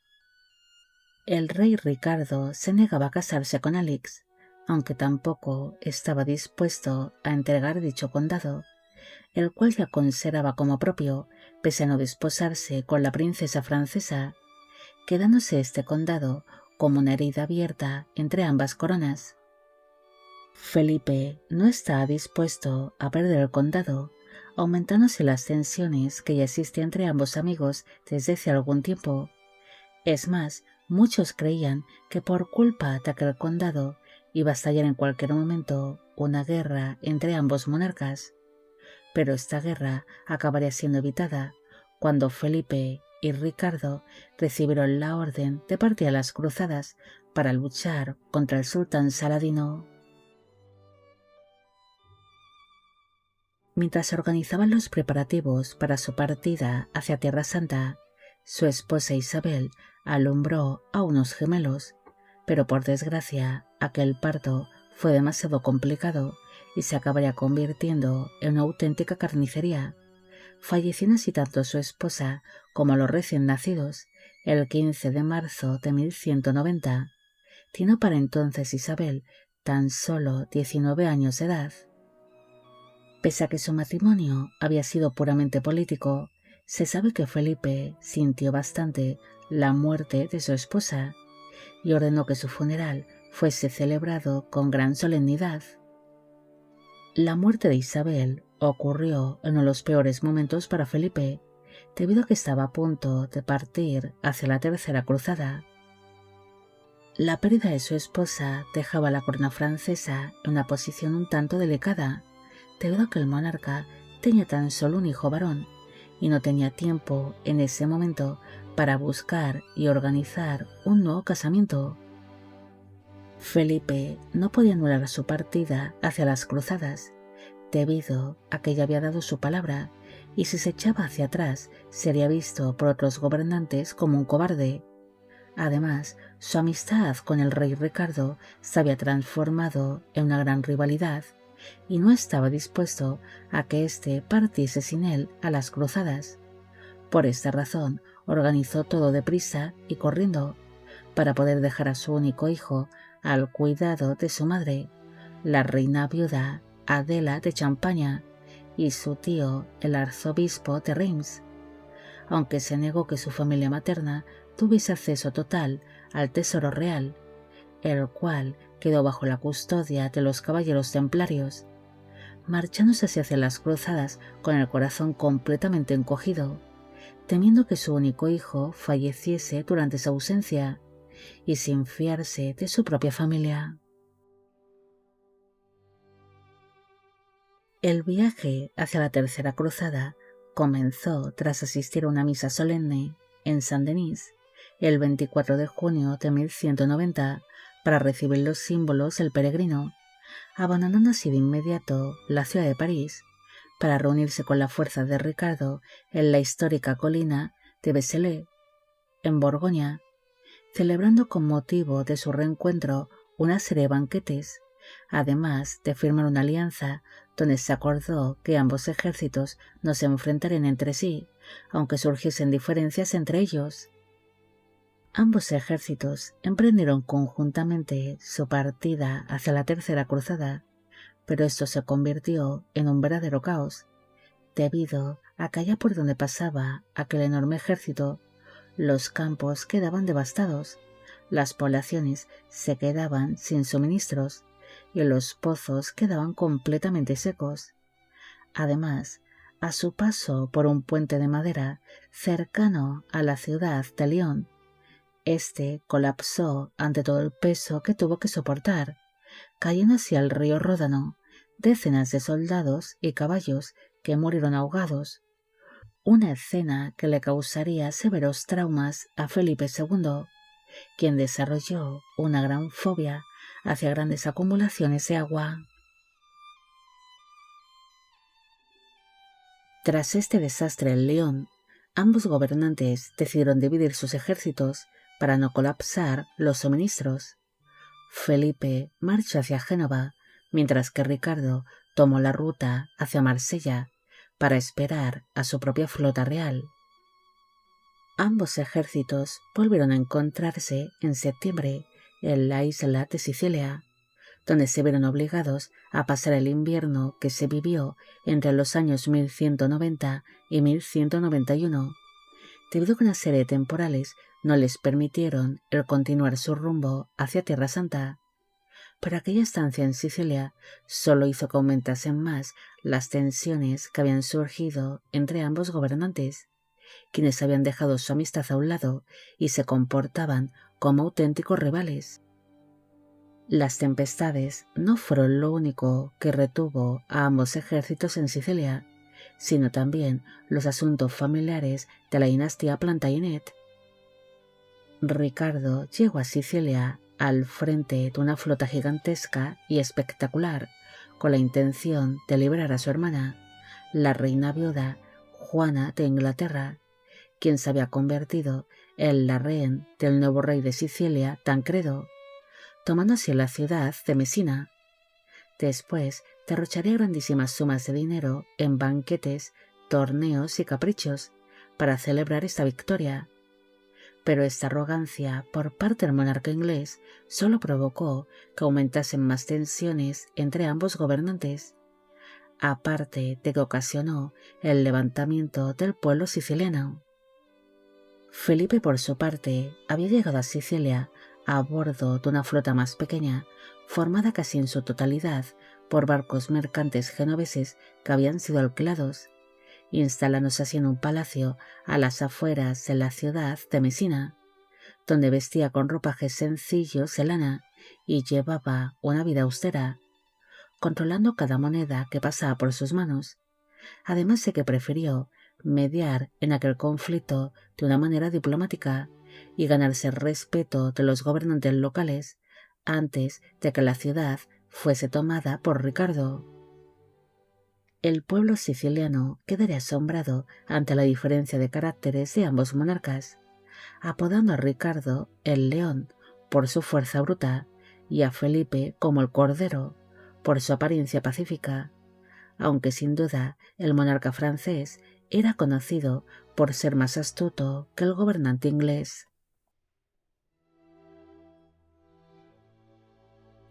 El rey Ricardo se negaba a casarse con Alix, aunque tampoco estaba dispuesto a entregar dicho condado, el cual ya consideraba como propio, pese a no desposarse con la princesa francesa, quedándose este condado como una herida abierta entre ambas coronas. Felipe no estaba dispuesto a perder el condado, aumentándose las tensiones que ya existían entre ambos amigos desde hace algún tiempo. Es más, muchos creían que por culpa de aquel condado iba a estallar en cualquier momento una guerra entre ambos monarcas. Pero esta guerra acabaría siendo evitada cuando Felipe y Ricardo recibieron la orden de partir a las cruzadas para luchar contra el sultán Saladino. Mientras se organizaban los preparativos para su partida hacia Tierra Santa, su esposa Isabel alumbró a unos gemelos, pero por desgracia aquel parto fue demasiado complicado y se acabaría convirtiendo en una auténtica carnicería, falleciendo así tanto su esposa como los recién nacidos el 15 de marzo de 1190, teniendo para entonces Isabel tan solo 19 años de edad. Pese a que su matrimonio había sido puramente político, se sabe que Felipe sintió bastante la muerte de su esposa y ordenó que su funeral fuese celebrado con gran solemnidad. La muerte de Isabel ocurrió en uno de los peores momentos para Felipe, debido a que estaba a punto de partir hacia la Tercera Cruzada. La pérdida de su esposa dejaba a la corona francesa en una posición un tanto delicada, debido a que el monarca tenía tan solo un hijo varón y no tenía tiempo en ese momento para buscar y organizar un nuevo casamiento. Felipe no podía anular su partida hacia las cruzadas, debido a que ya había dado su palabra, y si se echaba hacia atrás sería visto por otros gobernantes como un cobarde. Además, su amistad con el rey Ricardo se había transformado en una gran rivalidad, y no estaba dispuesto a que éste partiese sin él a las cruzadas. Por esta razón, organizó todo deprisa y corriendo, para poder dejar a su único hijo al cuidado de su madre, la reina viuda Adela de Champaña, y su tío, el arzobispo de Reims, aunque se negó que su familia materna tuviese acceso total al tesoro real, el cual quedó bajo la custodia de los caballeros templarios, marchándose hacia las cruzadas con el corazón completamente encogido, temiendo que su único hijo falleciese durante su ausencia y sin fiarse de su propia familia. El viaje hacia la Tercera Cruzada comenzó tras asistir a una misa solemne en Saint-Denis el 24 de junio de 1190 para recibir los símbolos del peregrino, abandonando así de inmediato la ciudad de París para reunirse con la fuerza de Ricardo en la histórica colina de Vézelay, en Borgoña, celebrando con motivo de su reencuentro una serie de banquetes, además de firmar una alianza donde se acordó que ambos ejércitos no se enfrentarían entre sí, aunque surgiesen diferencias entre ellos. Ambos ejércitos emprendieron conjuntamente su partida hacia la Tercera Cruzada, pero esto se convirtió en un verdadero caos, debido a que allá por donde pasaba aquel enorme ejército, los campos quedaban devastados, las poblaciones se quedaban sin suministros y los pozos quedaban completamente secos. Además, a su paso por un puente de madera cercano a la ciudad de Lyon, este colapsó ante todo el peso que tuvo que soportar, cayendo hacia el río Ródano decenas de soldados y caballos que murieron ahogados, una escena que le causaría severos traumas a Felipe II, quien desarrolló una gran fobia hacia grandes acumulaciones de agua. Tras este desastre en Lyon, ambos gobernantes decidieron dividir sus ejércitos para no colapsar los suministros. Felipe marchó hacia Génova, mientras que Ricardo tomó la ruta hacia Marsella para esperar a su propia flota real. Ambos ejércitos volvieron a encontrarse en septiembre en la isla de Sicilia, donde se vieron obligados a pasar el invierno que se vivió entre los años 1190 y 1191, debido a que una serie de temporales no les permitieron el continuar su rumbo hacia Tierra Santa. Pero aquella estancia en Sicilia solo hizo que aumentasen más las tensiones que habían surgido entre ambos gobernantes, quienes habían dejado su amistad a un lado y se comportaban como auténticos rivales. Las tempestades no fueron lo único que retuvo a ambos ejércitos en Sicilia, sino también los asuntos familiares de la dinastía Plantagenet. Ricardo llegó a Sicilia al frente de una flota gigantesca y espectacular, con la intención de liberar a su hermana, la reina viuda Juana de Inglaterra, quien se había convertido en la rehén del nuevo rey de Sicilia, Tancredo, tomando así la ciudad de Mesina. Después derrocharía grandísimas sumas de dinero en banquetes, torneos y caprichos para celebrar esta victoria. Pero esta arrogancia por parte del monarca inglés solo provocó que aumentasen más tensiones entre ambos gobernantes, aparte de que ocasionó el levantamiento del pueblo siciliano. Felipe, por su parte, había llegado a Sicilia a bordo de una flota más pequeña, formada casi en su totalidad por barcos mercantes genoveses que habían sido alquilados, instalándose así en un palacio a las afueras de la ciudad de Mesina, donde vestía con ropajes sencillos de lana y llevaba una vida austera, controlando cada moneda que pasaba por sus manos, además de que prefirió mediar en aquel conflicto de una manera diplomática y ganarse el respeto de los gobernantes locales antes de que la ciudad fuese tomada por Ricardo. El pueblo siciliano quedaría asombrado ante la diferencia de caracteres de ambos monarcas, apodando a Ricardo el León por su fuerza bruta y a Felipe como el Cordero por su apariencia pacífica, aunque sin duda el monarca francés era conocido por ser más astuto que el gobernante inglés.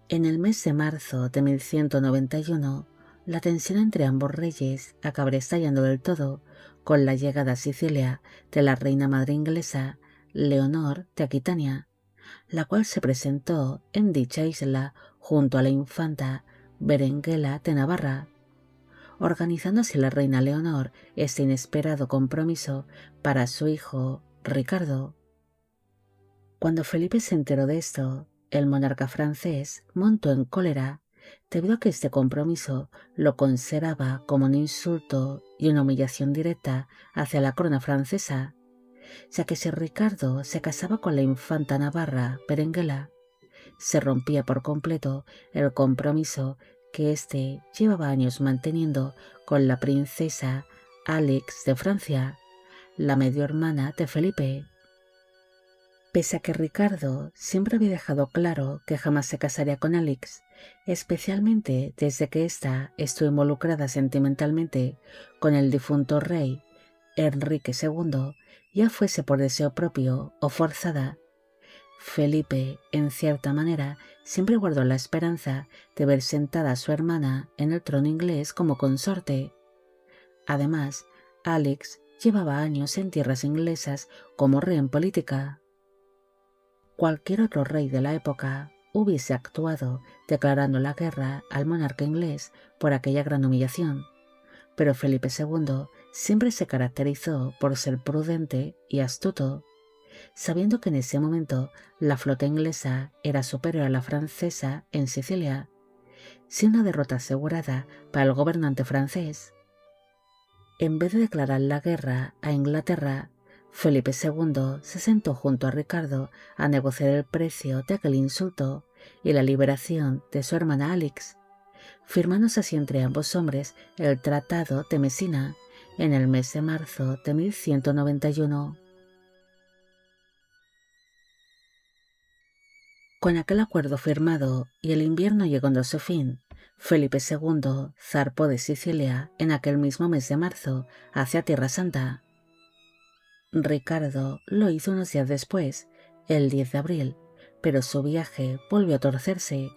En el mes de marzo de 1191, la tensión entre ambos reyes acabaría estallando del todo con la llegada a Sicilia de la reina madre inglesa, Leonor de Aquitania, la cual se presentó en dicha isla junto a la infanta Berenguela de Navarra, organizando así la reina Leonor este inesperado compromiso para su hijo Ricardo. Cuando Felipe se enteró de esto, el monarca francés montó en cólera debido a que este compromiso lo consideraba como un insulto y una humillación directa hacia la corona francesa, ya que si Ricardo se casaba con la infanta navarra Berenguela, se rompía por completo el compromiso que éste llevaba años manteniendo con la princesa Alix de Francia, la medio hermana de Felipe. Pese a que Ricardo siempre había dejado claro que jamás se casaría con Alix, especialmente desde que ésta estuvo involucrada sentimentalmente con el difunto rey Enrique II, ya fuese por deseo propio o forzada, Felipe, en cierta manera, siempre guardó la esperanza de ver sentada a su hermana en el trono inglés como consorte. Además, Alix llevaba años en tierras inglesas como rehén política. Cualquier otro rey de la época hubiese actuado declarando la guerra al monarca inglés por aquella gran humillación, pero Felipe II siempre se caracterizó por ser prudente y astuto, sabiendo que en ese momento la flota inglesa era superior a la francesa en Sicilia, sin una derrota asegurada para el gobernante francés. En vez de declarar la guerra a Inglaterra, Felipe II se sentó junto a Ricardo a negociar el precio de aquel insulto y la liberación de su hermana Alix, firmándose así entre ambos hombres el Tratado de Mesina en el mes de marzo de 1191. Con aquel acuerdo firmado y el invierno llegando a su fin, Felipe II zarpó de Sicilia en aquel mismo mes de marzo hacia Tierra Santa. Ricardo lo hizo unos días después, el 10 de abril, pero su viaje volvió a torcerse.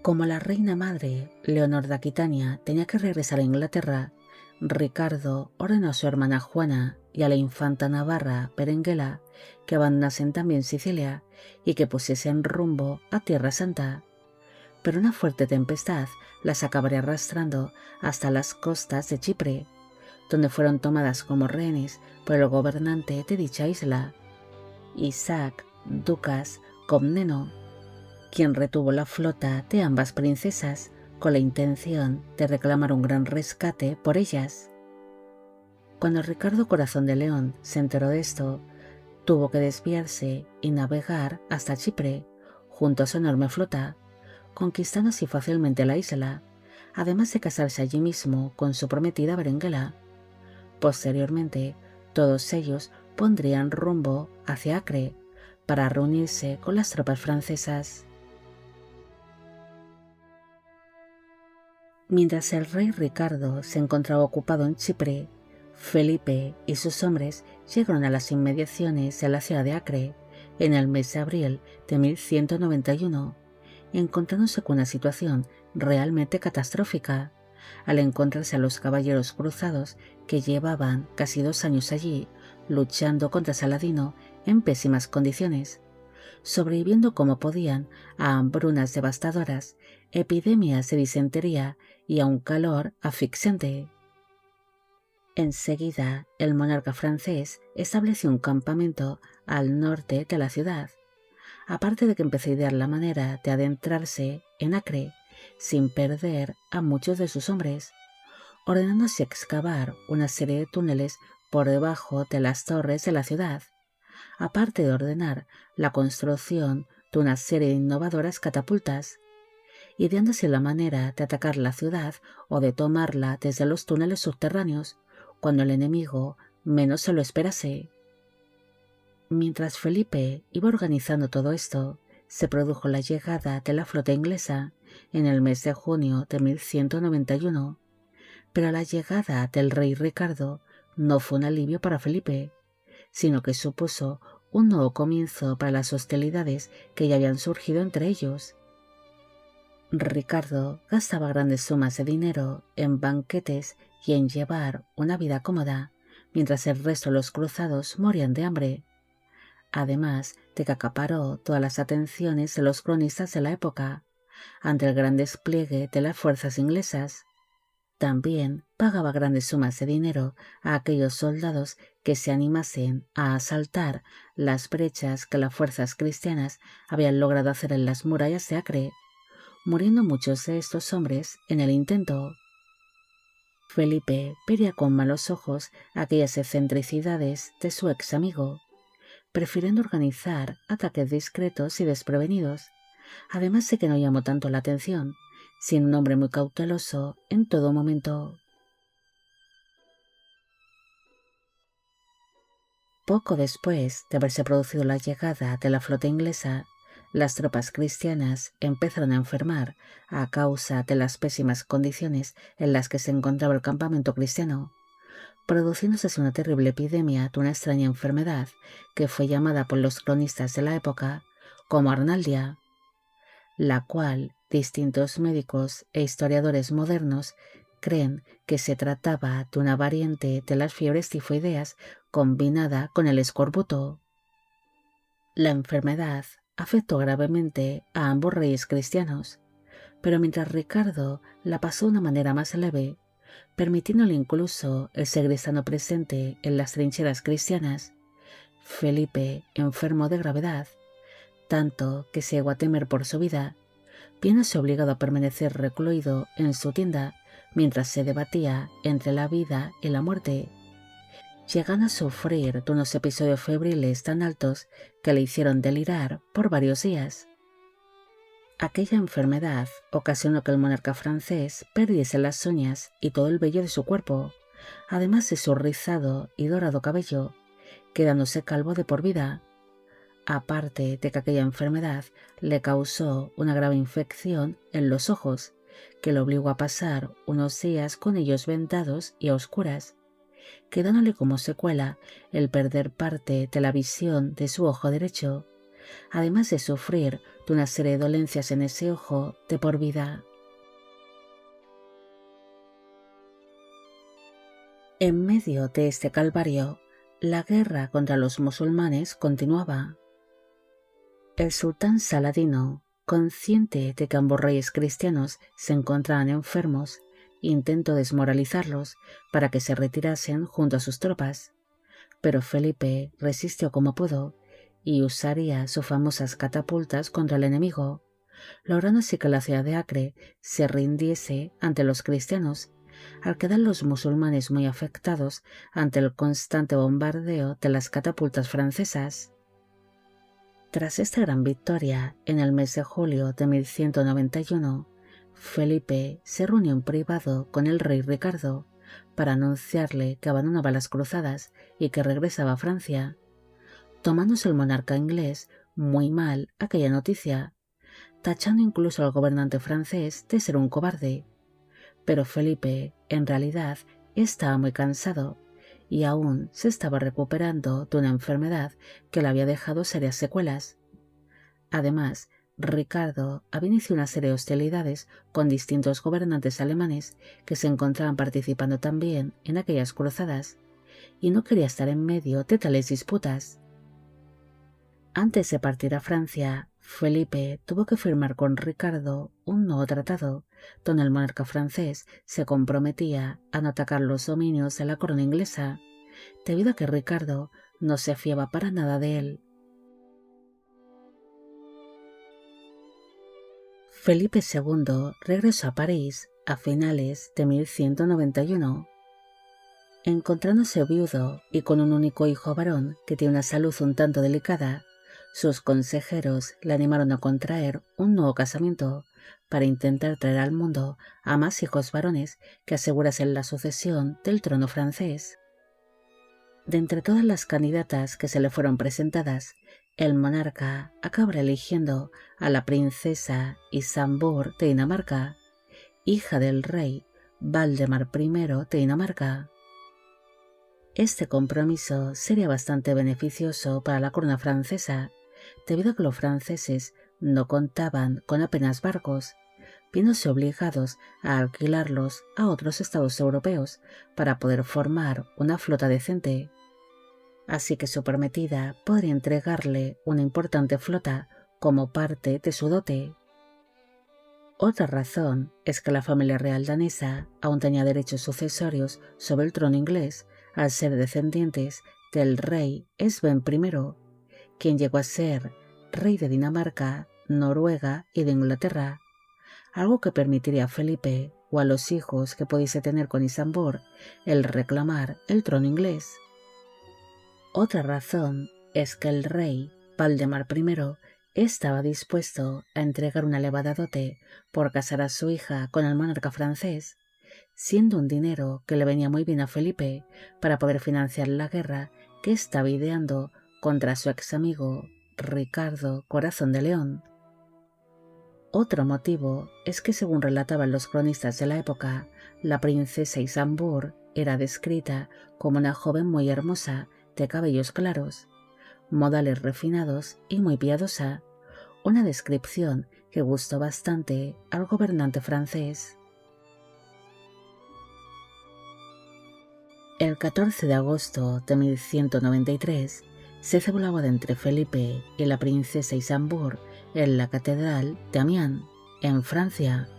Como la reina madre, Leonor de Aquitania, tenía que regresar a Inglaterra, Ricardo ordenó a su hermana Juana y a la infanta navarra Berenguela que abandonasen también Sicilia y que pusiesen rumbo a Tierra Santa. Pero una fuerte tempestad las acabaría arrastrando hasta las costas de Chipre, donde fueron tomadas como rehenes por el gobernante de dicha isla, Isaac Ducas Comneno, quien retuvo la flota de ambas princesas con la intención de reclamar un gran rescate por ellas. Cuando Ricardo Corazón de León se enteró de esto, tuvo que desviarse y navegar hasta Chipre, junto a su enorme flota, conquistando así fácilmente la isla, además de casarse allí mismo con su prometida Berenguela. Posteriormente, todos ellos pondrían rumbo hacia Acre para reunirse con las tropas francesas. Mientras el rey Ricardo se encontraba ocupado en Chipre, Felipe y sus hombres llegaron a las inmediaciones de la ciudad de Acre en el mes de abril de 1191, encontrándose con una situación realmente catastrófica, al encontrarse a los caballeros cruzados que llevaban casi 2 años allí, luchando contra Saladino en pésimas condiciones, sobreviviendo como podían a hambrunas devastadoras, epidemias de disentería y a un calor asfixiante. Enseguida, el monarca francés estableció un campamento al norte de la ciudad, aparte de que empezó a idear la manera de adentrarse en Acre sin perder a muchos de sus hombres, ordenándose excavar una serie de túneles por debajo de las torres de la ciudad, aparte de ordenar la construcción de una serie de innovadoras catapultas, ideándose la manera de atacar la ciudad o de tomarla desde los túneles subterráneos cuando el enemigo menos se lo esperase. Mientras Felipe iba organizando todo esto, se produjo la llegada de la flota inglesa en el mes de junio de 1191, pero la llegada del rey Ricardo no fue un alivio para Felipe, sino que supuso un nuevo comienzo para las hostilidades que ya habían surgido entre ellos. Ricardo gastaba grandes sumas de dinero en banquetes y en llevar una vida cómoda, mientras el resto de los cruzados morían de hambre, además de que acaparó todas las atenciones de los cronistas de la época, ante el gran despliegue de las fuerzas inglesas. También pagaba grandes sumas de dinero a aquellos soldados que se animasen a asaltar las brechas que las fuerzas cristianas habían logrado hacer en las murallas de Acre, muriendo muchos de estos hombres en el intento. Felipe veía con malos ojos aquellas excentricidades de su ex amigo, prefiriendo organizar ataques discretos y desprevenidos, además de que no llamó tanto la atención, siendo un hombre muy cauteloso en todo momento. Poco después de haberse producido la llegada de la flota inglesa, las tropas cristianas empezaron a enfermar a causa de las pésimas condiciones en las que se encontraba el campamento cristiano, produciéndose así una terrible epidemia de una extraña enfermedad que fue llamada por los cronistas de la época como Arnaldia, la cual distintos médicos e historiadores modernos creen que se trataba de una variante de las fiebres tifoideas combinada con el escorbuto. La enfermedad afectó gravemente a ambos reyes cristianos, pero mientras Ricardo la pasó de una manera más leve, permitiéndole incluso el seguir estando presente en las trincheras cristianas, Felipe enfermó de gravedad, tanto que se llegó a temer por su vida, viéndose obligado a permanecer recluido en su tienda mientras se debatía entre la vida y la muerte, llegando a sufrir de unos episodios febriles tan altos que le hicieron delirar por varios días. Aquella enfermedad ocasionó que el monarca francés perdiese las uñas y todo el vello de su cuerpo, además de su rizado y dorado cabello, quedándose calvo de por vida. Aparte de que aquella enfermedad le causó una grave infección en los ojos, que le obligó a pasar unos días con ellos vendados y a oscuras, quedándole como secuela el perder parte de la visión de su ojo derecho, además de sufrir de una serie de dolencias en ese ojo de por vida. En medio de este calvario, la guerra contra los musulmanes continuaba. El sultán Saladino, consciente de que ambos reyes cristianos se encontraban enfermos, intentó desmoralizarlos para que se retirasen junto a sus tropas, pero Felipe resistió como pudo y usaría sus famosas catapultas contra el enemigo, logrando así que la ciudad de Acre se rindiese ante los cristianos, al quedar los musulmanes muy afectados ante el constante bombardeo de las catapultas francesas. Tras esta gran victoria, en el mes de julio de 1191, Felipe se reunió en privado con el rey Ricardo para anunciarle que abandonaba las cruzadas y que regresaba a Francia, tomándose el monarca inglés muy mal aquella noticia, tachando incluso al gobernante francés de ser un cobarde. Pero Felipe, en realidad, estaba muy cansado y aún se estaba recuperando de una enfermedad que le había dejado serias secuelas. Además, Ricardo había iniciado una serie de hostilidades con distintos gobernantes alemanes que se encontraban participando también en aquellas cruzadas, y no quería estar en medio de tales disputas. Antes de partir a Francia, Felipe tuvo que firmar con Ricardo un nuevo tratado, donde el monarca francés se comprometía a no atacar los dominios de la corona inglesa, debido a que Ricardo no se fiaba para nada de él. Felipe II regresó a París a finales de 1191. Encontrándose viudo y con un único hijo varón que tiene una salud un tanto delicada, sus consejeros le animaron a contraer un nuevo casamiento para intentar traer al mundo a más hijos varones que asegurasen la sucesión del trono francés. De entre todas las candidatas que se le fueron presentadas, el monarca acabó eligiendo a la princesa Isambour de Dinamarca, hija del rey Valdemar I de Dinamarca. Este compromiso sería bastante beneficioso para la corona francesa, debido a que los franceses no contaban con apenas barcos, viéndose obligados a alquilarlos a otros estados europeos para poder formar una flota decente. Así que su prometida podría entregarle una importante flota como parte de su dote. Otra razón es que la familia real danesa aún tenía derechos sucesorios sobre el trono inglés al ser descendientes del rey Sven I, quien llegó a ser rey de Dinamarca, Noruega y de Inglaterra, algo que permitiría a Felipe o a los hijos que pudiese tener con Isambour el reclamar el trono inglés. Otra razón es que el rey Valdemar I estaba dispuesto a entregar una elevada dote por casar a su hija con el monarca francés, siendo un dinero que le venía muy bien a Felipe para poder financiar la guerra que estaba ideando contra su ex amigo Ricardo Corazón de León. Otro motivo es que, según relataban los cronistas de la época, la princesa Isambour era descrita como una joven muy hermosa, de cabellos claros, modales refinados y muy piadosa, una descripción que gustó bastante al gobernante francés. El 14 de agosto de 1193, se cebó la boda entre Felipe y la princesa Isambour en la catedral de Amiens, en Francia.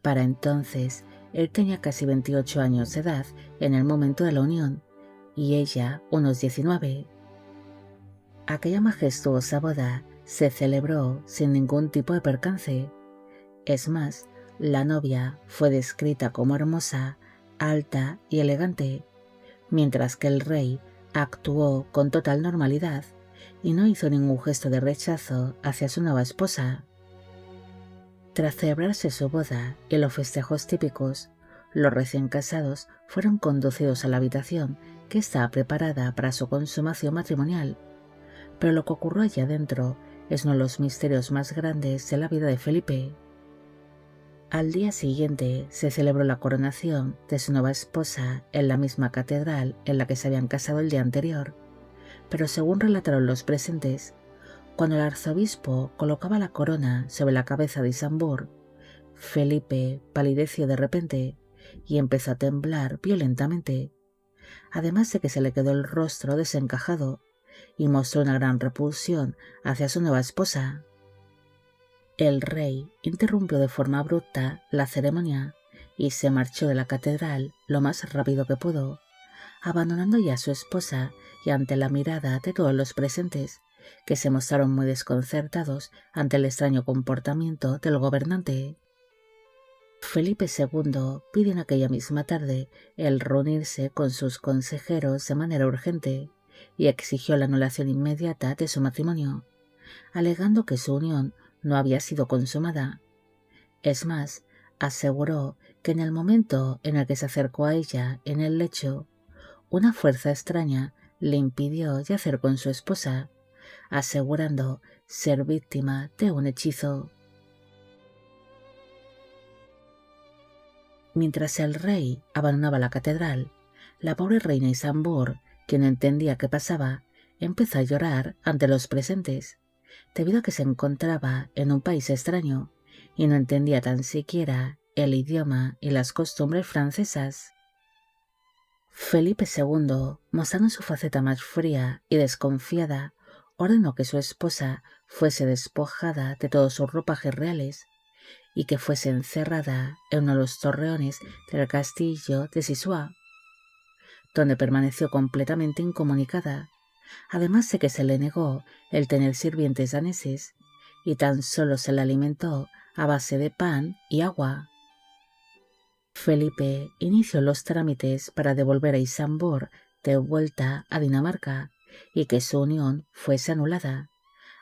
Para entonces, él tenía casi 28 años de edad en el momento de la unión, y ella unos 19. Aquella majestuosa boda se celebró sin ningún tipo de percance. Es más, la novia fue descrita como hermosa, alta y elegante, mientras que el rey actuó con total normalidad y no hizo ningún gesto de rechazo hacia su nueva esposa. Tras celebrarse su boda y los festejos típicos, los recién casados fueron conducidos a la habitación que estaba preparada para su consumación matrimonial, pero lo que ocurrió allá adentro es uno de los misterios más grandes de la vida de Felipe. Al día siguiente se celebró la coronación de su nueva esposa en la misma catedral en la que se habían casado el día anterior, pero según relataron los presentes, cuando el arzobispo colocaba la corona sobre la cabeza de Isambour, Felipe palideció de repente y empezó a temblar violentamente, además de que se le quedó el rostro desencajado y mostró una gran repulsión hacia su nueva esposa. El rey interrumpió de forma abrupta la ceremonia y se marchó de la catedral lo más rápido que pudo, abandonando ya a su esposa y ante la mirada de todos los presentes, que se mostraron muy desconcertados ante el extraño comportamiento del gobernante. Felipe II pidió en aquella misma tarde el reunirse con sus consejeros de manera urgente y exigió la anulación inmediata de su matrimonio, alegando que su unión no había sido consumada. Es más, aseguró que en el momento en el que se acercó a ella en el lecho, una fuerza extraña le impidió yacer con su esposa, asegurando ser víctima de un hechizo. Mientras el rey abandonaba la catedral, la pobre reina Isambour, que no entendía qué pasaba, empezó a llorar ante los presentes, debido a que se encontraba en un país extraño y no entendía tan siquiera el idioma y las costumbres francesas. Felipe II, mostrando su faceta más fría y desconfiada, ordenó que su esposa fuese despojada de todos sus ropajes reales y que fuese encerrada en uno de los torreones del castillo de Sissois, donde permaneció completamente incomunicada, además de que se le negó el tener sirvientes daneses y tan solo se le alimentó a base de pan y agua. Felipe inició los trámites para devolver a Isambour de vuelta a Dinamarca y que su unión fuese anulada,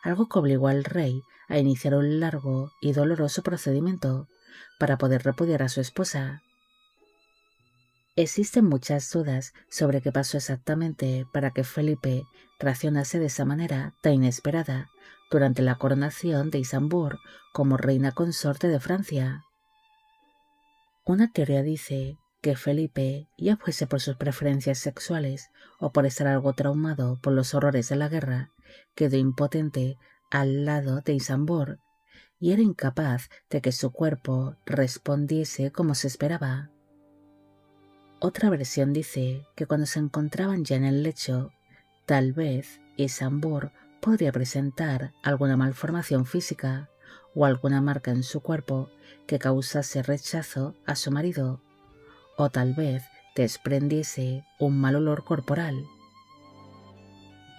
algo que obligó al rey a iniciar un largo y doloroso procedimiento para poder repudiar a su esposa. Existen muchas dudas sobre qué pasó exactamente para que Felipe reaccionase de esa manera tan inesperada durante la coronación de Isambour como reina consorte de Francia. Una teoría dice que Felipe, ya fuese por sus preferencias sexuales o por estar algo traumado por los horrores de la guerra, quedó impotente al lado de Isambour y era incapaz de que su cuerpo respondiese como se esperaba. Otra versión dice que cuando se encontraban ya en el lecho, tal vez Isambour podría presentar alguna malformación física o alguna marca en su cuerpo que causase rechazo a su marido, o tal vez desprendiese un mal olor corporal.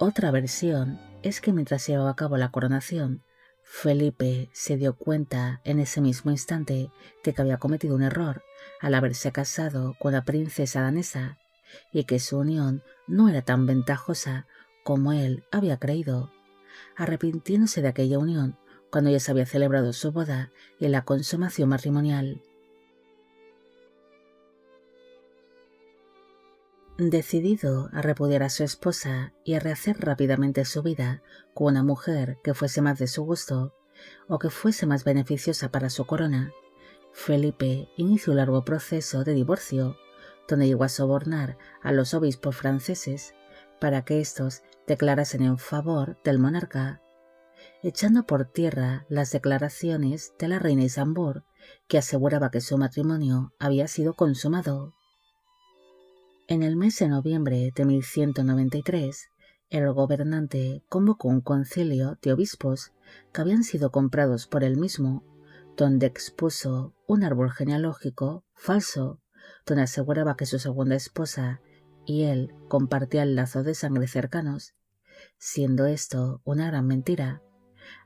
Otra versión es que mientras se llevaba a cabo la coronación, Felipe se dio cuenta en ese mismo instante de que había cometido un error al haberse casado con la princesa danesa y que su unión no era tan ventajosa como él había creído, arrepintiéndose de aquella unión cuando ya se había celebrado su boda y la consumación matrimonial. Decidido a repudiar a su esposa y a rehacer rápidamente su vida con una mujer que fuese más de su gusto o que fuese más beneficiosa para su corona, Felipe inició un largo proceso de divorcio, donde llegó a sobornar a los obispos franceses para que éstos declarasen en favor del monarca, echando por tierra las declaraciones de la reina Isambour, que aseguraba que su matrimonio había sido consumado. En el mes de noviembre de 1193, el gobernante convocó un concilio de obispos que habían sido comprados por él mismo, donde expuso un árbol genealógico falso, donde aseguraba que su segunda esposa y él compartían lazos de sangre cercanos, siendo esto una gran mentira,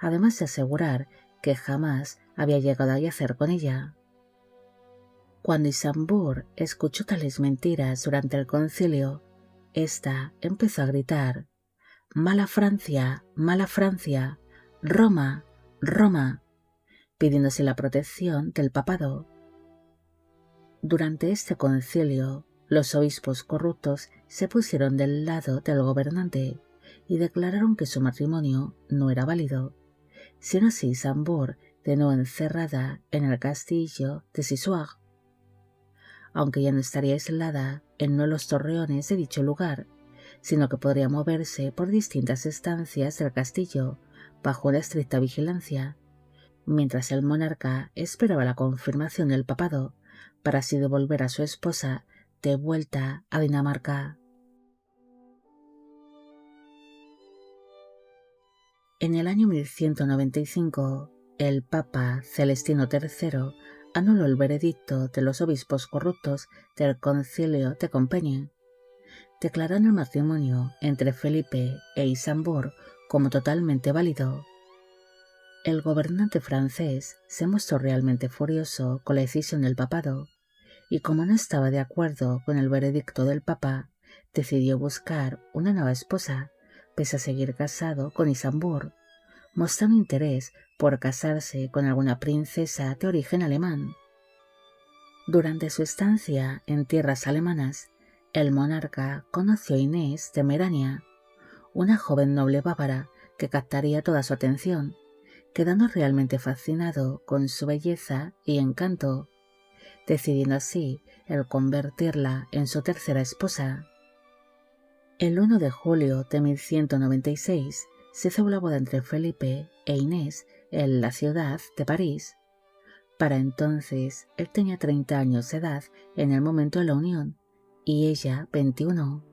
además de asegurar que jamás había llegado a yacer con ella. Cuando Isanbur escuchó tales mentiras durante el concilio, ésta empezó a gritar: «¡Mala Francia! ¡Mala Francia! ¡Roma! ¡Roma!», pidiéndose la protección del papado. Durante este concilio, los obispos corruptos se pusieron del lado del gobernante y declararon que su matrimonio no era válido, siendo así Isanbur de nuevo encerrada en el castillo de Sisuag, aunque ya no estaría aislada en uno de los torreones de dicho lugar, sino que podría moverse por distintas estancias del castillo bajo una estricta vigilancia, mientras el monarca esperaba la confirmación del papado para así devolver a su esposa de vuelta a Dinamarca. En el año 1195, el Papa Celestino III anuló el veredicto de los obispos corruptos del Concilio de Compiègne, declarando el matrimonio entre Felipe e Isanbur como totalmente válido. El gobernante francés se mostró realmente furioso con la decisión del papado, y como no estaba de acuerdo con el veredicto del Papa, decidió buscar una nueva esposa, pese a seguir casado con Isanbur, mostrando interés por casarse con alguna princesa de origen alemán. Durante su estancia en tierras alemanas, el monarca conoció a Inés de Merania, una joven noble bávara que captaría toda su atención, quedando realmente fascinado con su belleza y encanto, decidiendo así el convertirla en su tercera esposa. El 1 de julio de 1196 se hizo la boda entre Felipe e Inés en la ciudad de París. Para entonces él tenía 30 años de edad en el momento de la unión y ella 21.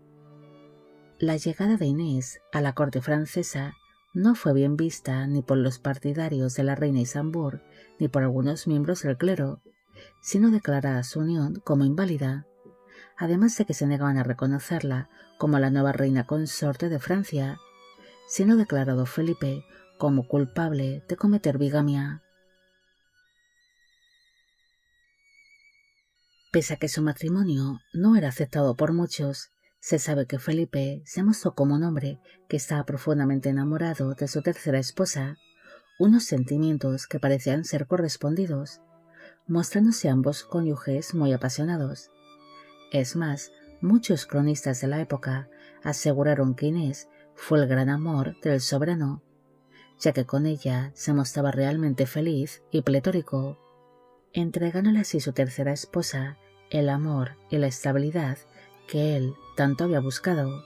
La llegada de Inés a la corte francesa no fue bien vista ni por los partidarios de la reina Isanbur ni por algunos miembros del clero, sino declarada su unión como inválida, además de que se negaban a reconocerla como la nueva reina consorte de Francia, siendo declarado Felipe como culpable de cometer bigamia. Pese a que su matrimonio no era aceptado por muchos, se sabe que Felipe se mostró como un hombre que estaba profundamente enamorado de su tercera esposa, unos sentimientos que parecían ser correspondidos, mostrándose ambos cónyuges muy apasionados. Es más, muchos cronistas de la época aseguraron que Inés fue el gran amor del soberano, ya que con ella se mostraba realmente feliz y pletórico, entregándole así su tercera esposa el amor y la estabilidad que él tanto había buscado.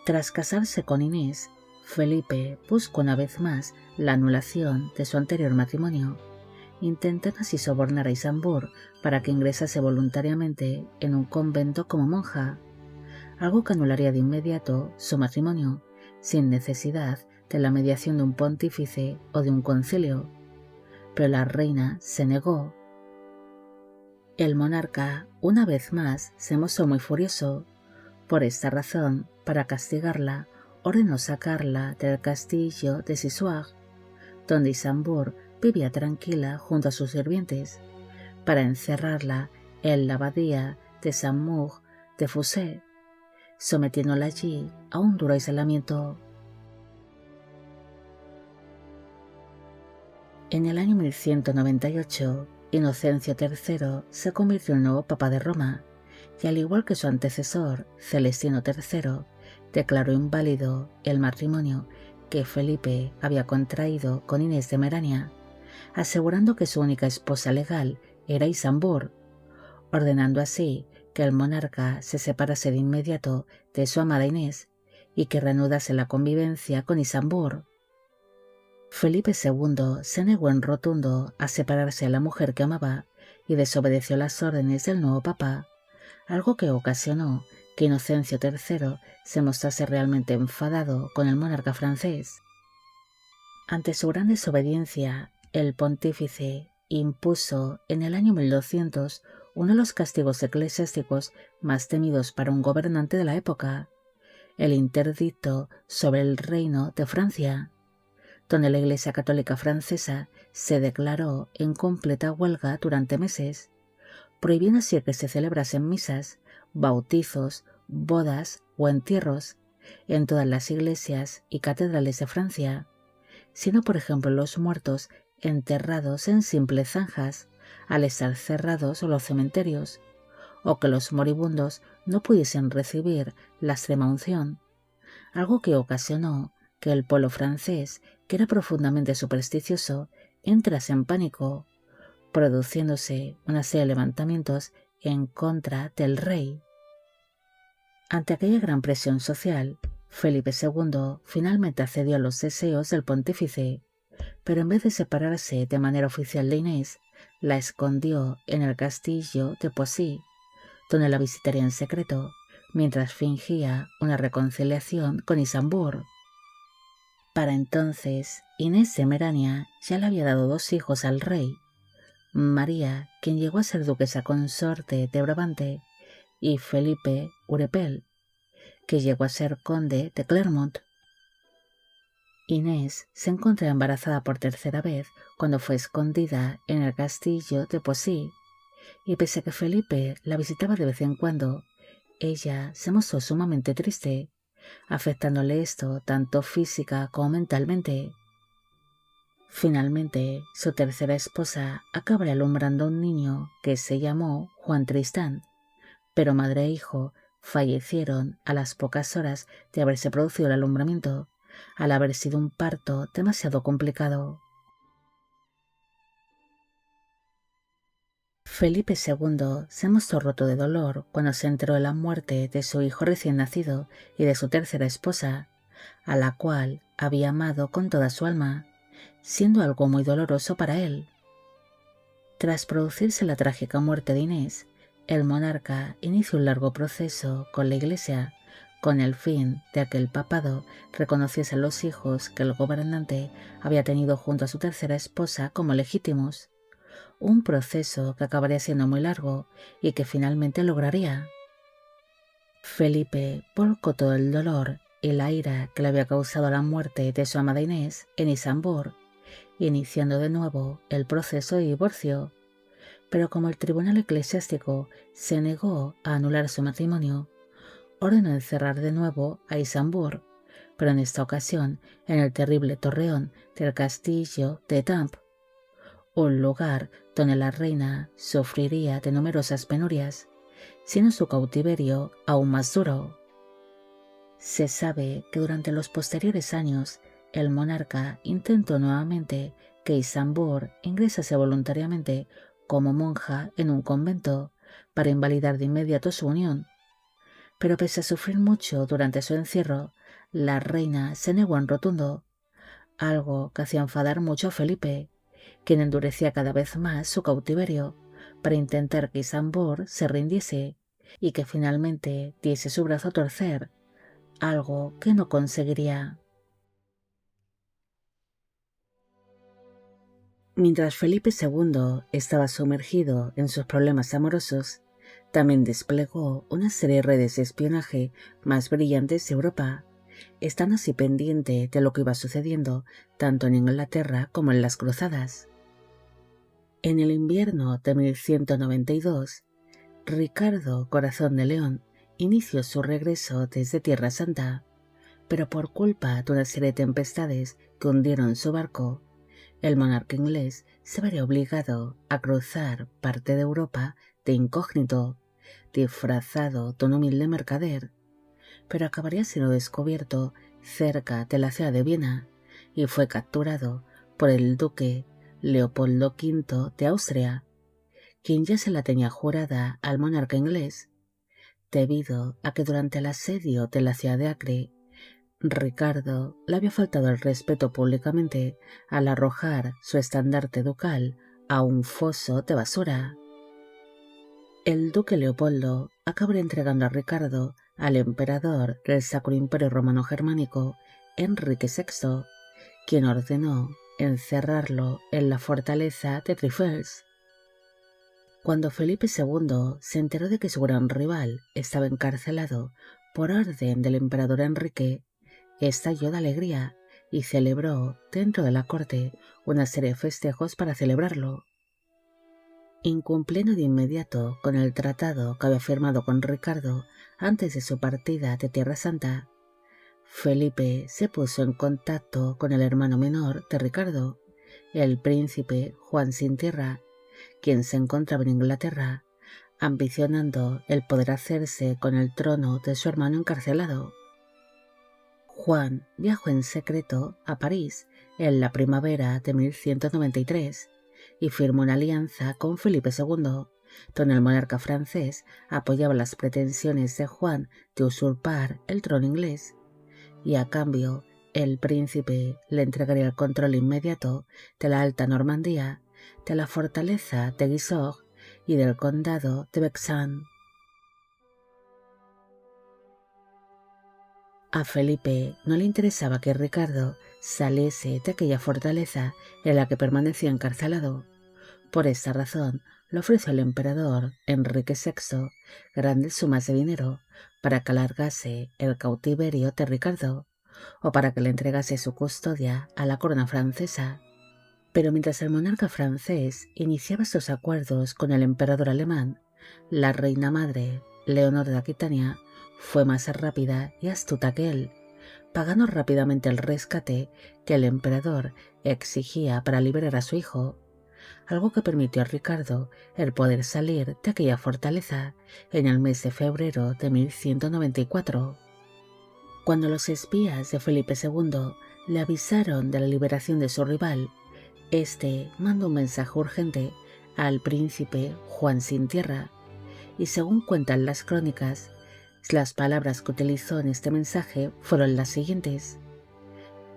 Tras casarse con Inés, Felipe buscó una vez más la anulación de su anterior matrimonio, intentando así sobornar a Isanbur para que ingresase voluntariamente en un convento como monja, algo que anularía de inmediato su matrimonio, sin necesidad de la mediación de un pontífice o de un concilio. Pero la reina se negó. El monarca, una vez más, se mostró muy furioso. Por esta razón, para castigarla, ordenó sacarla del castillo de Sisuag, donde Isanbur vivía tranquila junto a sus sirvientes, para encerrarla en la abadía de Saint-Maur de Fossé, sometiéndola allí a un duro aislamiento. En el año 1198, Inocencio III se convirtió en nuevo Papa de Roma, y al igual que su antecesor, Celestino III, declaró inválido el matrimonio que Felipe había contraído con Inés de Merania, asegurando que su única esposa legal era Isanbur, ordenando así que el monarca se separase de inmediato de su amada Inés y que reanudase la convivencia con Isanbur. Felipe II se negó en rotundo a separarse de la mujer que amaba y desobedeció las órdenes del nuevo papa, algo que ocasionó que Inocencio III se mostrase realmente enfadado con el monarca francés. Ante su gran desobediencia, el pontífice impuso en el año 1200 uno de los castigos eclesiásticos más temidos para un gobernante de la época, el interdicto sobre el reino de Francia, donde la Iglesia Católica Francesa se declaró en completa huelga durante meses, prohibiendo así que se celebrasen misas, bautizos, bodas o entierros en todas las iglesias y catedrales de Francia, siendo por ejemplo los muertos enterrados en simples zanjas al estar cerrados los cementerios, o que los moribundos no pudiesen recibir la extrema unción, algo que ocasionó que el pueblo francés, que era profundamente supersticioso, entrase en pánico, produciéndose una serie de levantamientos en contra del rey. Ante aquella gran presión social, Felipe II finalmente accedió a los deseos del pontífice, pero en vez de separarse de manera oficial de Inés, la escondió en el castillo de Poissy, donde la visitaría en secreto, mientras fingía una reconciliación con Isambour. Para entonces, Inés de Merania ya le había dado 2 hijos al rey, María, quien llegó a ser duquesa consorte de Brabante, y Felipe Urepel, que llegó a ser conde de Clermont. Inés se encontraba embarazada por tercera vez cuando fue escondida en el castillo de Poissy, y pese a que Felipe la visitaba de vez en cuando, ella se mostró sumamente triste, afectándole esto tanto física como mentalmente. Finalmente, su tercera esposa acabaría alumbrando a un niño que se llamó Juan Tristán, pero madre e hijo fallecieron a las pocas horas de haberse producido el alumbramiento, al haber sido un parto demasiado complicado. Felipe II se mostró roto de dolor cuando se enteró de la muerte de su hijo recién nacido y de su tercera esposa, a la cual había amado con toda su alma, siendo algo muy doloroso para él. Tras producirse la trágica muerte de Inés, el monarca inició un largo proceso con la Iglesia, con el fin de que el papado reconociese a los hijos que el gobernante había tenido junto a su tercera esposa como legítimos, un proceso que acabaría siendo muy largo y que finalmente lograría. Felipe volcó todo el dolor y la ira que le había causado la muerte de su amada Inés en Isambour, iniciando de nuevo el proceso de divorcio, pero como el tribunal eclesiástico se negó a anular su matrimonio, ordenó encerrar de nuevo a Isambour, pero en esta ocasión en el terrible torreón del castillo de Étampes, un lugar donde la reina sufriría de numerosas penurias, siendo su cautiverio aún más duro. Se sabe que durante los posteriores años el monarca intentó nuevamente que Isambour ingresase voluntariamente como monja en un convento para invalidar de inmediato su unión, pero pese a sufrir mucho durante su encierro, la reina se negó en rotundo, algo que hacía enfadar mucho a Felipe, quien endurecía cada vez más su cautiverio para intentar que Isambour se rindiese y que finalmente diese su brazo a torcer, algo que no conseguiría. Mientras Felipe II estaba sumergido en sus problemas amorosos, también desplegó una serie de redes de espionaje más brillantes de Europa, estando así pendiente de lo que iba sucediendo tanto en Inglaterra como en las cruzadas. En el invierno de 1192, Ricardo Corazón de León inició su regreso desde Tierra Santa, pero por culpa de una serie de tempestades que hundieron su barco, el monarca inglés se vería obligado a cruzar parte de Europa de incógnito, disfrazado de un humilde mercader, pero acabaría siendo descubierto cerca de la ciudad de Viena y fue capturado por el duque Leopoldo V de Austria, quien ya se la tenía jurada al monarca inglés, debido a que durante el asedio de la ciudad de Acre, Ricardo le había faltado el respeto públicamente al arrojar su estandarte ducal a un foso de basura. El duque Leopoldo acabaría entregando a Ricardo al emperador del Sacro Imperio Romano Germánico, Enrique VI, quien ordenó encerrarlo en la fortaleza de Trifels. Cuando Felipe II se enteró de que su gran rival estaba encarcelado por orden del emperador Enrique, estalló de alegría y celebró dentro de la corte una serie de festejos para celebrarlo. Incumpliendo de inmediato con el tratado que había firmado con Ricardo antes de su partida de Tierra Santa, Felipe se puso en contacto con el hermano menor de Ricardo, el príncipe Juan sin Tierra, quien se encontraba en Inglaterra, ambicionando el poder hacerse con el trono de su hermano encarcelado. Juan viajó en secreto a París en la primavera de 1193 y firmó una alianza con Felipe II, donde el monarca francés apoyaba las pretensiones de Juan de usurpar el trono inglés, y a cambio el príncipe le entregaría el control inmediato de la Alta Normandía, de la fortaleza de Gisors y del condado de Vexin. A Felipe no le interesaba que Ricardo saliese de aquella fortaleza en la que permanecía encarcelado. Por esta razón, le ofreció al emperador Enrique VI grandes sumas de dinero para que alargase el cautiverio de Ricardo o para que le entregase su custodia a la corona francesa. Pero mientras el monarca francés iniciaba estos acuerdos con el emperador alemán, la reina madre, Leonor de Aquitania, fue más rápida y astuta que él, pagando rápidamente el rescate que el emperador exigía para liberar a su hijo, algo que permitió a Ricardo el poder salir de aquella fortaleza en el mes de febrero de 1194. Cuando los espías de Felipe II le avisaron de la liberación de su rival, este mandó un mensaje urgente al príncipe Juan sin Tierra, y según cuentan las crónicas, las palabras que utilizó en este mensaje fueron las siguientes: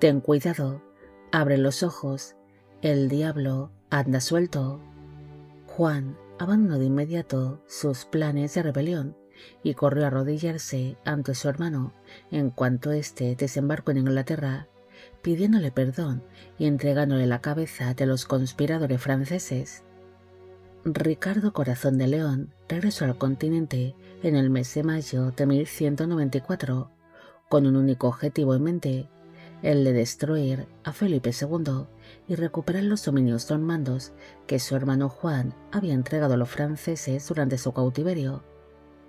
«Ten cuidado, abre los ojos, el diablo anda suelto». Juan abandonó de inmediato sus planes de rebelión y corrió a arrodillarse ante su hermano en cuanto éste desembarcó en Inglaterra, pidiéndole perdón y entregándole la cabeza de los conspiradores franceses. Ricardo Corazón de León regresó al continente en el mes de mayo de 1194, con un único objetivo en mente, el de destruir a Felipe II y recuperar los dominios normandos que su hermano Juan había entregado a los franceses durante su cautiverio,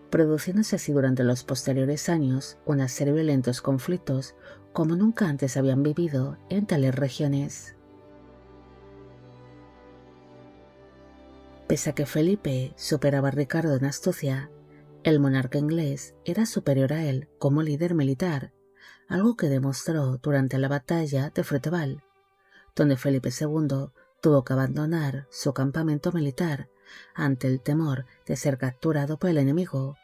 produciéndose así durante los posteriores años una serie de violentos conflictos como nunca antes habían vivido en tales regiones. Pese a que Felipe superaba a Ricardo en astucia, el monarca inglés era superior a él como líder militar, algo que demostró durante la batalla de Fréteval, donde Felipe II tuvo que abandonar su campamento militar ante el temor de ser capturado por el enemigo,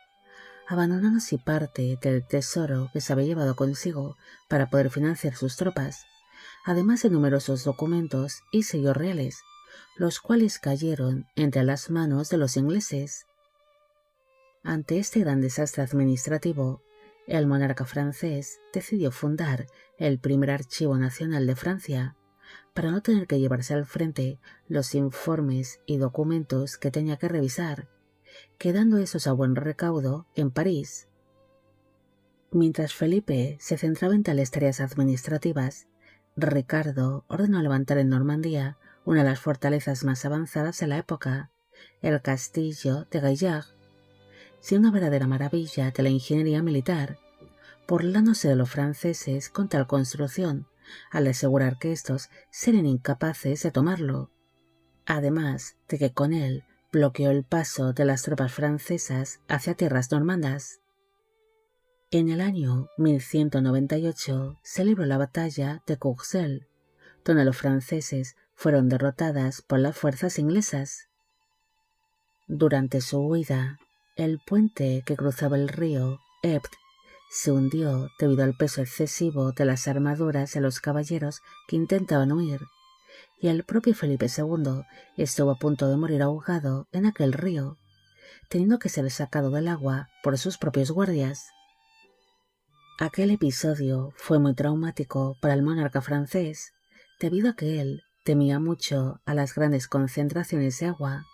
abandonando así parte del tesoro que se había llevado consigo para poder financiar sus tropas, además de numerosos documentos y sellos reales, los cuales cayeron entre las manos de los ingleses. Ante este gran desastre administrativo, el monarca francés decidió fundar el primer Archivo Nacional de Francia, para no tener que llevarse al frente los informes y documentos que tenía que revisar, quedando esos a buen recaudo en París. Mientras Felipe se centraba en tales tareas administrativas, Ricardo ordenó levantar en Normandía una de las fortalezas más avanzadas de la época, el castillo de Gaillard, siendo una verdadera maravilla de la ingeniería militar, burlándose de los franceses con tal construcción, al asegurar que estos serían incapaces de tomarlo, además de que con él bloqueó el paso de las tropas francesas hacia tierras normandas. En el año 1198 se libró la batalla de Courcelles, donde los franceses fueron derrotadas por las fuerzas inglesas. Durante su huida, el puente que cruzaba el río Epte se hundió debido al peso excesivo de las armaduras de los caballeros que intentaban huir, y el propio Felipe II estuvo a punto de morir ahogado en aquel río, teniendo que ser sacado del agua por sus propios guardias. Aquel episodio fue muy traumático para el monarca francés, debido a que él temía mucho a las grandes concentraciones de agua,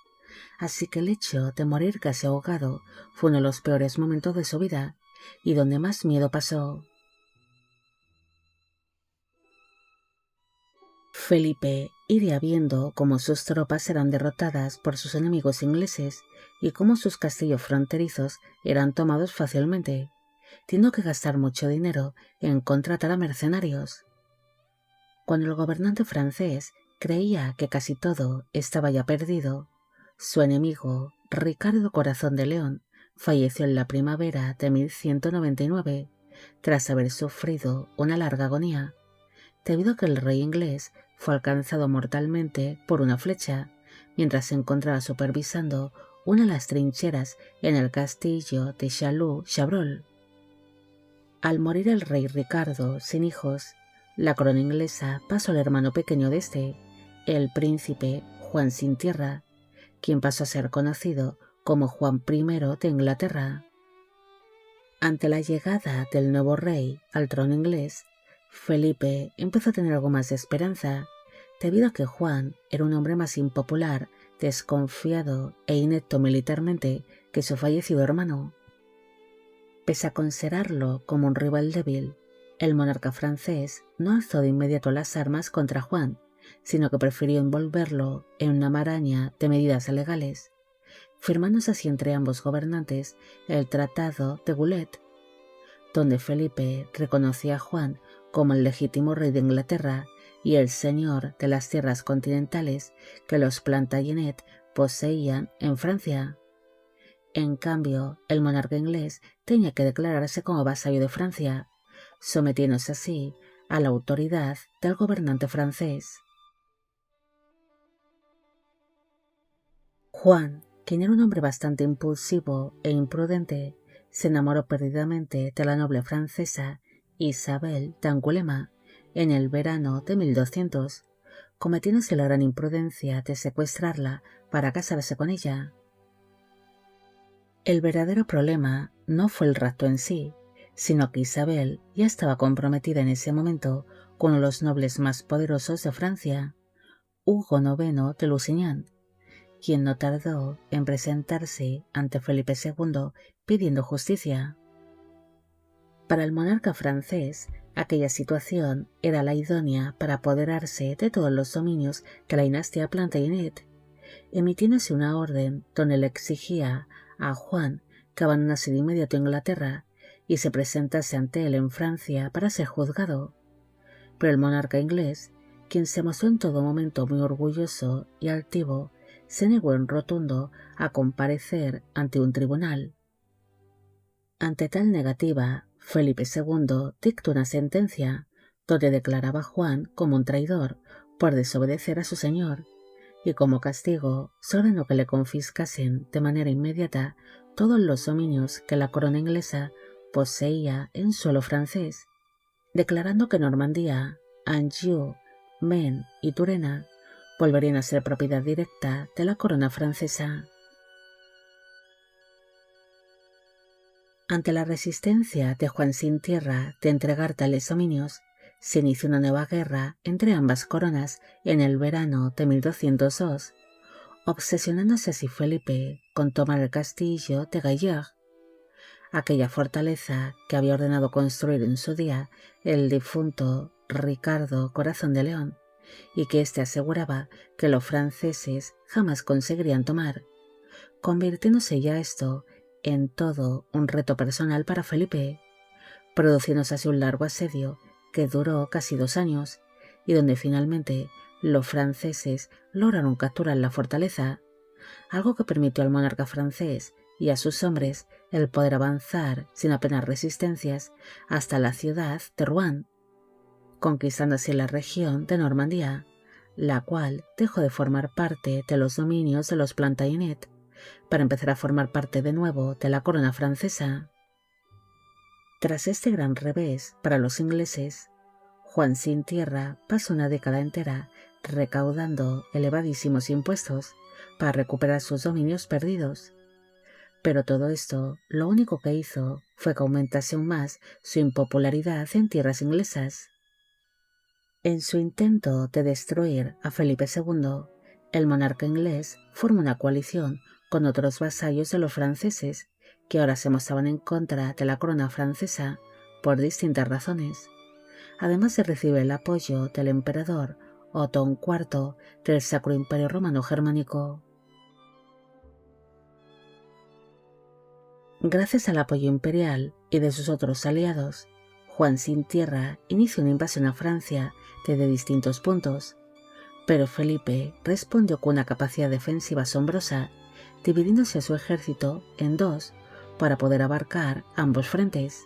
así que el hecho de morir casi ahogado fue uno de los peores momentos de su vida y donde más miedo pasó. Felipe iría viendo cómo sus tropas eran derrotadas por sus enemigos ingleses y cómo sus castillos fronterizos eran tomados fácilmente, teniendo que gastar mucho dinero en contratar a mercenarios. Cuando el gobernante francés creía que casi todo estaba ya perdido, su enemigo, Ricardo Corazón de León, falleció en la primavera de 1199, tras haber sufrido una larga agonía, debido a que el rey inglés fue alcanzado mortalmente por una flecha, mientras se encontraba supervisando una de las trincheras en el castillo de Chaillot-Chabrol. Al morir el rey Ricardo sin hijos, la corona inglesa pasó al hermano pequeño de este, el príncipe Juan sin tierra, quien pasó a ser conocido como Juan I de Inglaterra. Ante la llegada del nuevo rey al trono inglés, Felipe empezó a tener algo más de esperanza, debido a que Juan era un hombre más impopular, desconfiado e inepto militarmente que su fallecido hermano. Pese a considerarlo como un rival débil, el monarca francés no alzó de inmediato las armas contra Juan, sino que prefirió envolverlo en una maraña de medidas legales, firmándose así entre ambos gobernantes el Tratado de Goulet, donde Felipe reconocía a Juan como el legítimo rey de Inglaterra y el señor de las tierras continentales que los Plantagenet poseían en Francia. En cambio, el monarca inglés tenía que declararse como vasallo de Francia, sometiéndose así a la autoridad del gobernante francés. Juan, quien era un hombre bastante impulsivo e imprudente, se enamoró perdidamente de la noble francesa Isabel d'Angulema en el verano de 1200, cometiéndose la gran imprudencia de secuestrarla para casarse con ella. El verdadero problema no fue el rapto en sí, sino que Isabel ya estaba comprometida en ese momento con uno de los nobles más poderosos de Francia, Hugo IX de Lusignan, quien no tardó en presentarse ante Felipe II pidiendo justicia. Para el monarca francés, aquella situación era la idónea para apoderarse de todos los dominios de la dinastía Plantagenet, emitiéndose una orden donde le exigía a Juan que abandonase de inmediato Inglaterra y se presentase ante él en Francia para ser juzgado. Pero el monarca inglés, quien se mostró en todo momento muy orgulloso y altivo, se negó en rotundo a comparecer ante un tribunal. Ante tal negativa, Felipe II dictó una sentencia donde declaraba a Juan como un traidor por desobedecer a su señor, y como castigo se ordenó que le confiscasen de manera inmediata todos los dominios que la corona inglesa poseía en suelo francés, declarando que Normandía, Anjou, Maine y Turena volverían a ser propiedad directa de la corona francesa. Ante la resistencia de Juan sin tierra de entregar tales dominios, se inició una nueva guerra entre ambas coronas en el verano de 1202, obsesionándose así Felipe con tomar el castillo de Gaillard, aquella fortaleza que había ordenado construir en su día el difunto Ricardo Corazón de León, y que éste aseguraba que los franceses jamás conseguirían tomar, convirtiéndose ya esto en todo un reto personal para Felipe, produciéndose así un largo asedio que duró casi 2 años y donde finalmente los franceses lograron capturar la fortaleza, algo que permitió al monarca francés y a sus hombres el poder avanzar sin apenas resistencias hasta la ciudad de Rouen, conquistando así la región de Normandía, la cual dejó de formar parte de los dominios de los Plantagenet para empezar a formar parte de nuevo de la corona francesa. Tras este gran revés para los ingleses, Juan sin tierra pasó una década entera recaudando elevadísimos impuestos para recuperar sus dominios perdidos, Pero todo esto lo único que hizo fue que aumentase aún más su impopularidad en tierras inglesas. En su intento de destruir a Felipe II, el monarca inglés formó una coalición con otros vasallos de los franceses que ahora se mostraban en contra de la corona francesa por distintas razones, además de recibir el apoyo del emperador Otón IV del Sacro Imperio Romano Germánico. Gracias al apoyo imperial y de sus otros aliados, Juan sin Tierra inició una invasión a Francia desde distintos puntos, pero Felipe respondió con una capacidad defensiva asombrosa, dividiéndose a su ejército en dos para poder abarcar ambos frentes.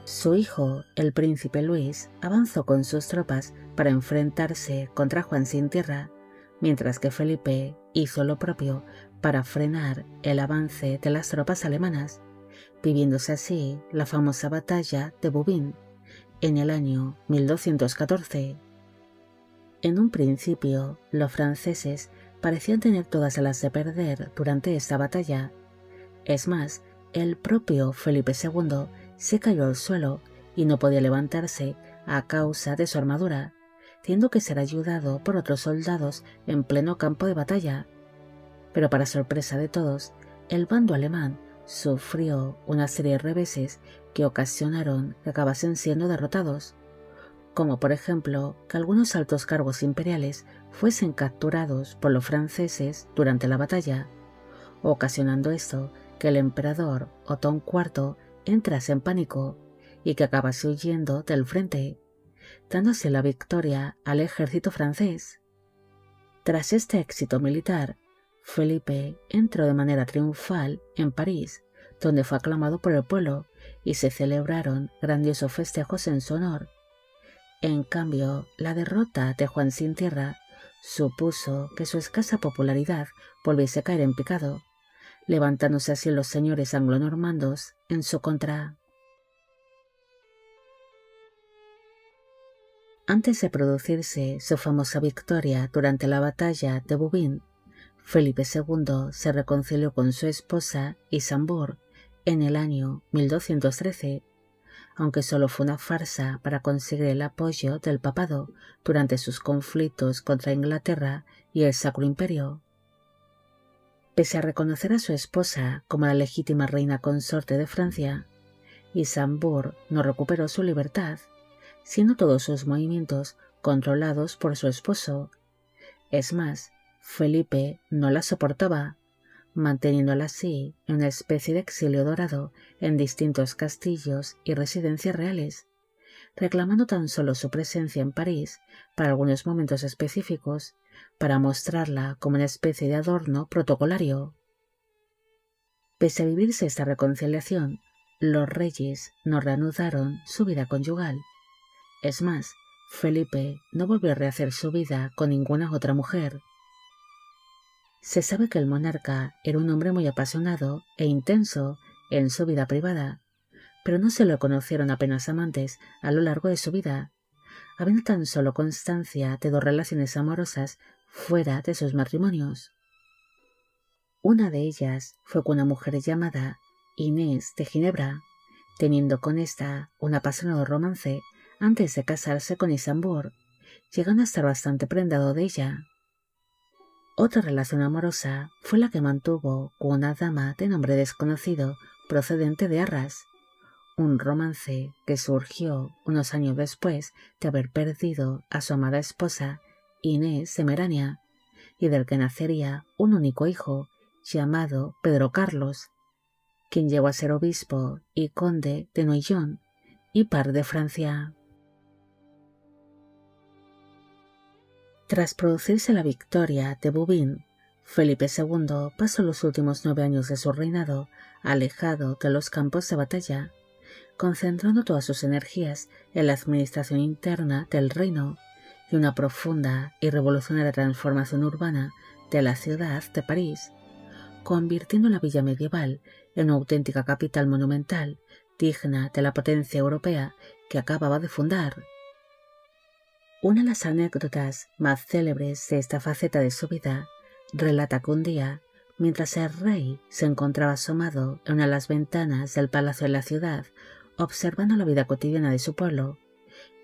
Su hijo, el príncipe Luis, avanzó con sus tropas para enfrentarse contra Juan sin Tierra, mientras que Felipe hizo lo propio para frenar el avance de las tropas alemanas, viviéndose así la famosa batalla de Bouvines en el año 1214. En un principio, los franceses parecían tener todas las de perder durante esta batalla. Es más, el propio Felipe II se cayó al suelo y no podía levantarse a causa de su armadura, teniendo que ser ayudado por otros soldados en pleno campo de batalla. Pero para sorpresa de todos, el bando alemán sufrió una serie de reveses que ocasionaron que acabasen siendo derrotados, como por ejemplo que algunos altos cargos imperiales fuesen capturados por los franceses durante la batalla, ocasionando esto que el emperador Otón IV entrase en pánico y que acabase huyendo del frente, dándose la victoria al ejército francés. Tras este éxito militar, Felipe entró de manera triunfal en París, donde fue aclamado por el pueblo y se celebraron grandiosos festejos en su honor. En cambio, la derrota de Juan sin Tierra supuso que su escasa popularidad volviese a caer en picado, levantándose así los señores anglonormandos en su contra. Antes de producirse su famosa victoria durante la batalla de Bouvines, Felipe II se reconcilió con su esposa Isambour en el año 1213, aunque solo fue una farsa para conseguir el apoyo del papado durante sus conflictos contra Inglaterra y el Sacro Imperio. Pese a reconocer a su esposa como la legítima reina consorte de Francia, Isambour no recuperó su libertad, siendo todos sus movimientos controlados por su esposo. Es más, Felipe no la soportaba, manteniéndola así en una especie de exilio dorado en distintos castillos y residencias reales, reclamando tan solo su presencia en París para algunos momentos específicos, para mostrarla como una especie de adorno protocolario. Pese a vivirse esta reconciliación, los reyes no reanudaron su vida conyugal. Es más, Felipe no volvió a rehacer su vida con ninguna otra mujer. Se sabe que el monarca era un hombre muy apasionado e intenso en su vida privada, pero no se lo conocieron apenas amantes a lo largo de su vida, habiendo tan solo constancia de dos relaciones amorosas fuera de sus matrimonios. Una de ellas fue con una mujer llamada Inés de Ginebra, teniendo con esta un apasionado romance antes de casarse con Isambour, llegando a estar bastante prendado de ella. Otra relación amorosa fue la que mantuvo con una dama de nombre desconocido procedente de Arras, un romance que surgió unos años después de haber perdido a su amada esposa Inés Semerania, y del que nacería un único hijo llamado Pedro Carlos, quien llegó a ser obispo y conde de Noyon y par de Francia. Tras producirse la victoria de Bouvines, Felipe II pasó los últimos 9 años de su reinado alejado de los campos de batalla, concentrando todas sus energías en la administración interna del reino y una profunda y revolucionaria transformación urbana de la ciudad de París, convirtiendo la villa medieval en una auténtica capital monumental digna de la potencia europea que acababa de fundar. Una de las anécdotas más célebres de esta faceta de su vida relata que un día, mientras el rey se encontraba asomado en una de las ventanas del palacio de la ciudad, observando la vida cotidiana de su pueblo.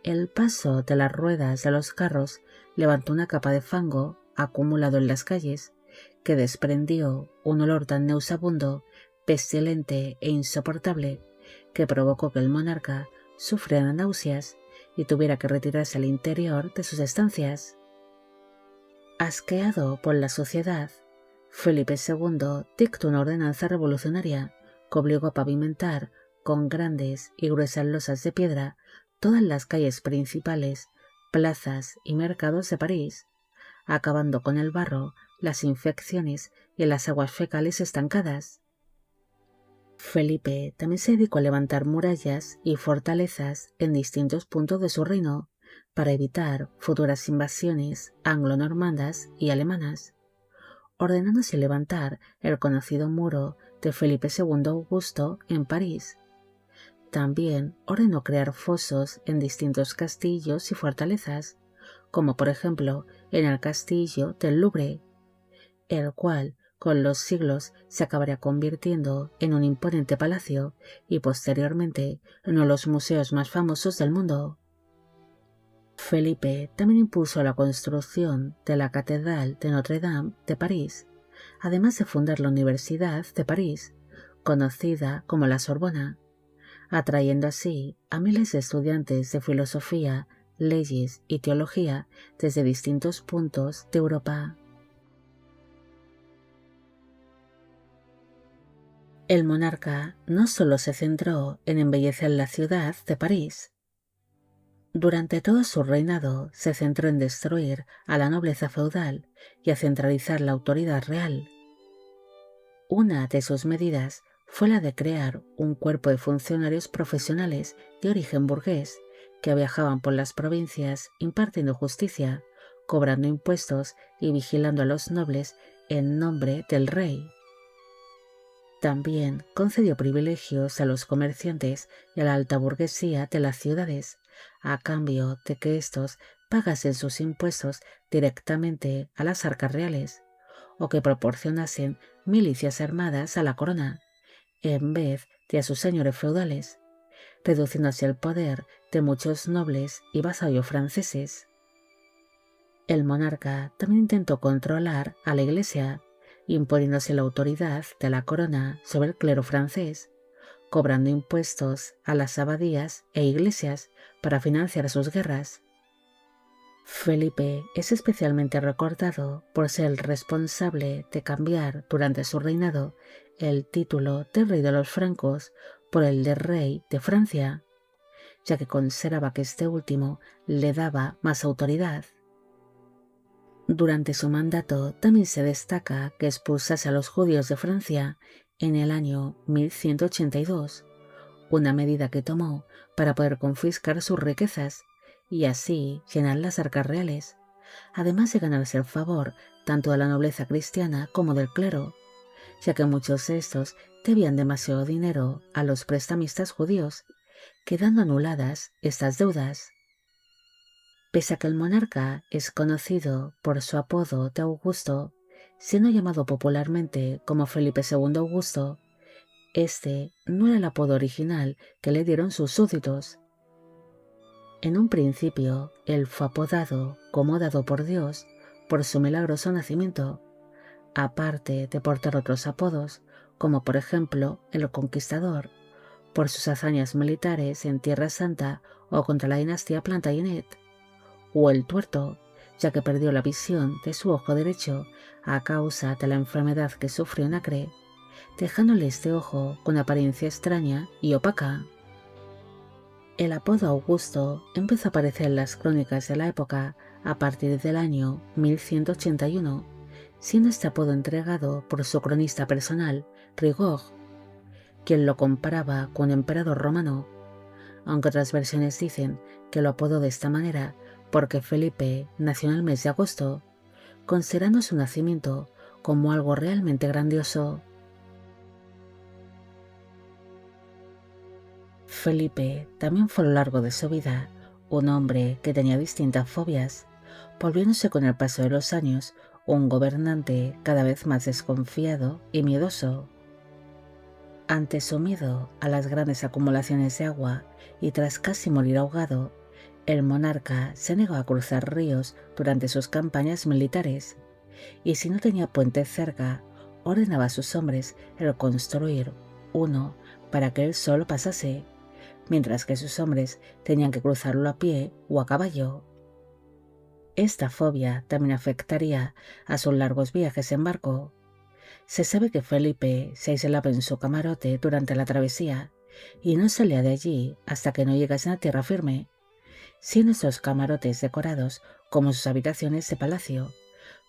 El paso de las ruedas de los carros levantó una capa de fango acumulado en las calles, que desprendió un olor tan nauseabundo, pestilente e insoportable, que provocó que el monarca sufriera náuseas y tuviera que retirarse al interior de sus estancias. Asqueado por la suciedad, Felipe II dictó una ordenanza revolucionaria que obligó a pavimentar con grandes y gruesas losas de piedra todas las calles principales, plazas y mercados de París, acabando con el barro, las infecciones y las aguas fecales estancadas. Felipe también se dedicó a levantar murallas y fortalezas en distintos puntos de su reino para evitar futuras invasiones anglo-normandas y alemanas, ordenándose levantar el conocido muro de Felipe II Augusto en París. También ordenó crear fosos en distintos castillos y fortalezas, como por ejemplo en el castillo del Louvre, el cual con los siglos se acabaría convirtiendo en un imponente palacio y posteriormente en uno de los museos más famosos del mundo. Felipe también impulsó la construcción de la Catedral de Notre-Dame de París, además de fundar la Universidad de París, conocida como la Sorbona, atrayendo así a miles de estudiantes de filosofía, leyes y teología desde distintos puntos de Europa. El monarca no solo se centró en embellecer la ciudad de París. Durante todo su reinado se centró en destruir a la nobleza feudal y a centralizar la autoridad real. Una de sus medidas fue la de crear un cuerpo de funcionarios profesionales de origen burgués que viajaban por las provincias impartiendo justicia, cobrando impuestos y vigilando a los nobles en nombre del rey. También concedió privilegios a los comerciantes y a la alta burguesía de las ciudades, a cambio de que éstos pagasen sus impuestos directamente a las arcas reales, o que proporcionasen milicias armadas a la corona, en vez de a sus señores feudales, reduciendo así el poder de muchos nobles y vasallos franceses. El monarca también intentó controlar a la Iglesia, imponiéndose la autoridad de la corona sobre el clero francés, cobrando impuestos a las abadías e iglesias para financiar sus guerras. Felipe es especialmente recordado por ser el responsable de cambiar durante su reinado el título de rey de los francos por el de rey de Francia, ya que consideraba que este último le daba más autoridad. Durante su mandato también se destaca que expulsase a los judíos de Francia en el año 1182, una medida que tomó para poder confiscar sus riquezas y así llenar las arcas reales, además de ganarse el favor tanto de la nobleza cristiana como del clero, ya que muchos de estos debían demasiado dinero a los prestamistas judíos, quedando anuladas estas deudas. Pese a que el monarca es conocido por su apodo de Augusto, siendo llamado popularmente como Felipe II Augusto, este no era el apodo original que le dieron sus súbditos. En un principio, él fue apodado como dado por Dios por su milagroso nacimiento, aparte de portar otros apodos, como por ejemplo el Conquistador, por sus hazañas militares en Tierra Santa o contra la dinastía Plantagenet, o el Tuerto, ya que perdió la visión de su ojo derecho a causa de la enfermedad que sufrió en Acre, dejándole este ojo con apariencia extraña y opaca. El apodo Augusto empezó a aparecer en las crónicas de la época a partir del año 1181, siendo este apodo entregado por su cronista personal, Rigord, quien lo comparaba con un emperador romano, aunque otras versiones dicen que lo apodó de esta manera porque Felipe nació en el mes de agosto, considerando su nacimiento como algo realmente grandioso. Felipe también fue a lo largo de su vida un hombre que tenía distintas fobias, volviéndose con el paso de los años un gobernante cada vez más desconfiado y miedoso. Ante su miedo a las grandes acumulaciones de agua y tras casi morir ahogado, el monarca se negó a cruzar ríos durante sus campañas militares, y si no tenía puente cerca, ordenaba a sus hombres el construir uno para que él solo pasase, mientras que sus hombres tenían que cruzarlo a pie o a caballo. Esta fobia también afectaría a sus largos viajes en barco. Se sabe que Felipe se aislaba en su camarote durante la travesía y no salía de allí hasta que no llegasen a tierra firme, siendo estos camarotes decorados como sus habitaciones de palacio,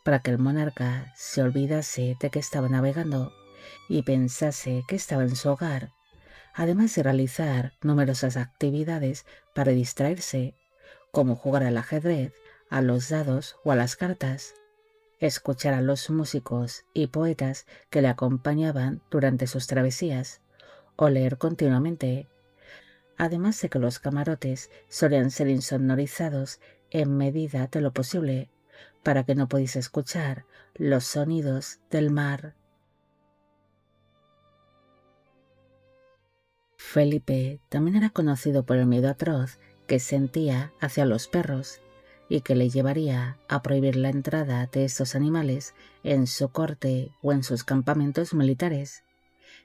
para que el monarca se olvidase de que estaba navegando y pensase que estaba en su hogar, además de realizar numerosas actividades para distraerse, como jugar al ajedrez, a los dados o a las cartas, escuchar a los músicos y poetas que le acompañaban durante sus travesías, o leer continuamente, además de que los camarotes solían ser insonorizados en medida de lo posible, para que no pudiese escuchar los sonidos del mar. Felipe también era conocido por el miedo atroz que sentía hacia los perros y que le llevaría a prohibir la entrada de estos animales en su corte o en sus campamentos militares,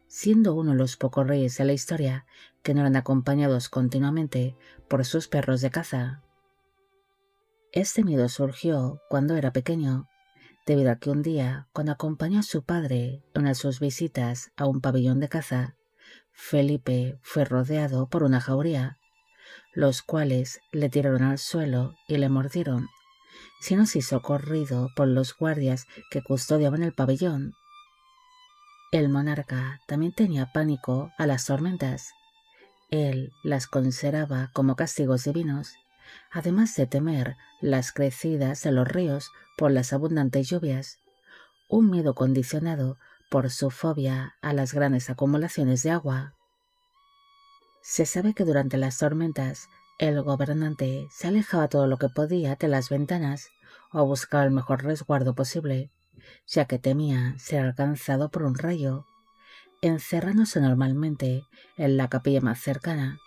siendo uno de los pocos reyes de la historia que no eran acompañados continuamente por sus perros de caza. Este miedo surgió cuando era pequeño, debido a que un día, cuando acompañó a su padre en una de sus visitas a un pabellón de caza, Felipe fue rodeado por una jauría, los cuales le tiraron al suelo y le mordieron, siendo así socorrido por los guardias que custodiaban el pabellón. El monarca también tenía pánico a las tormentas. Él las consideraba como castigos divinos, además de temer las crecidas de los ríos por las abundantes lluvias, un miedo condicionado por su fobia a las grandes acumulaciones de agua. Se sabe que durante las tormentas el gobernante se alejaba todo lo que podía de las ventanas o buscaba el mejor resguardo posible, ya que temía ser alcanzado por un rayo, encerrándose normalmente en la capilla más cercana,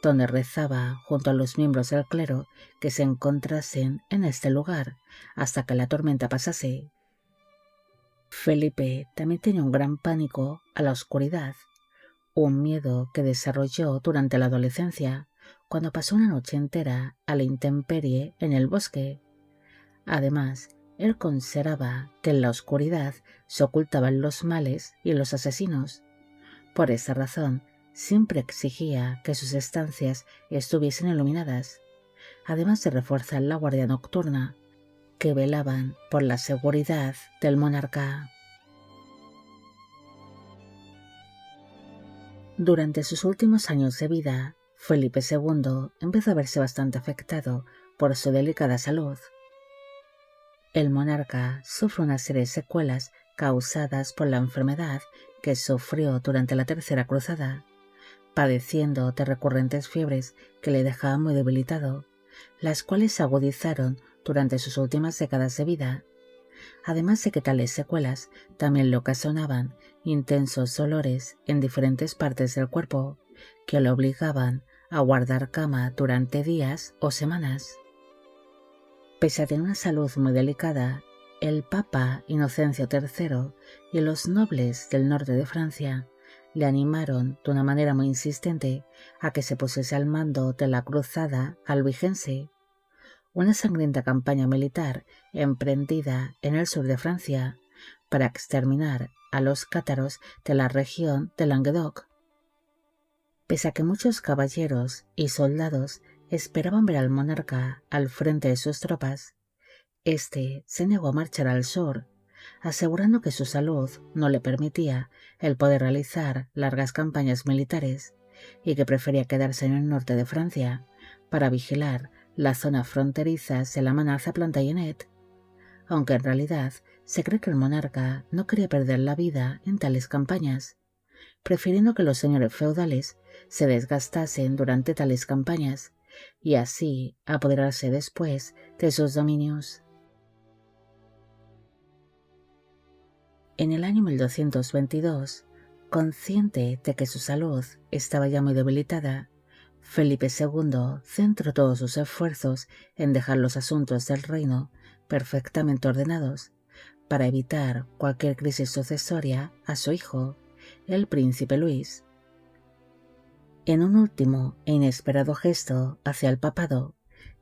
donde rezaba junto a los miembros del clero que se encontrasen en este lugar hasta que la tormenta pasase. Felipe también tenía un gran pánico a la oscuridad, un miedo que desarrolló durante la adolescencia, cuando pasó una noche entera a la intemperie en el bosque. Además, él consideraba que en la oscuridad se ocultaban los males y los asesinos. Por esa razón, siempre exigía que sus estancias estuviesen iluminadas, además de reforzar la guardia nocturna, que velaban por la seguridad del monarca. Durante sus últimos años de vida, Felipe II empezó a verse bastante afectado por su delicada salud. El monarca sufre una serie de secuelas causadas por la enfermedad que sufrió durante la Tercera Cruzada, padeciendo de recurrentes fiebres que le dejaban muy debilitado, las cuales se agudizaron durante sus últimas décadas de vida, además de que tales secuelas también le ocasionaban intensos dolores en diferentes partes del cuerpo, que le obligaban a guardar cama durante días o semanas. Pese a tener una salud muy delicada, el Papa Inocencio III y los nobles del norte de Francia le animaron de una manera muy insistente a que se pusiese al mando de la cruzada albigense, una sangrienta campaña militar emprendida en el sur de Francia para exterminar a los cátaros de la región de Languedoc. Pese a que muchos caballeros y soldados esperaban ver al monarca al frente de sus tropas, este se negó a marchar al sur, asegurando que su salud no le permitía el poder realizar largas campañas militares y que prefería quedarse en el norte de Francia para vigilar las zonas fronterizas de la amenaza Plantagenet, aunque en realidad se cree que el monarca no quería perder la vida en tales campañas, prefiriendo que los señores feudales se desgastasen durante tales campañas y así apoderarse después de sus dominios. En el año 1222, consciente de que su salud estaba ya muy debilitada, Felipe II centró todos sus esfuerzos en dejar los asuntos del reino perfectamente ordenados para evitar cualquier crisis sucesoria a su hijo, el príncipe Luis. En un último e inesperado gesto hacia el papado,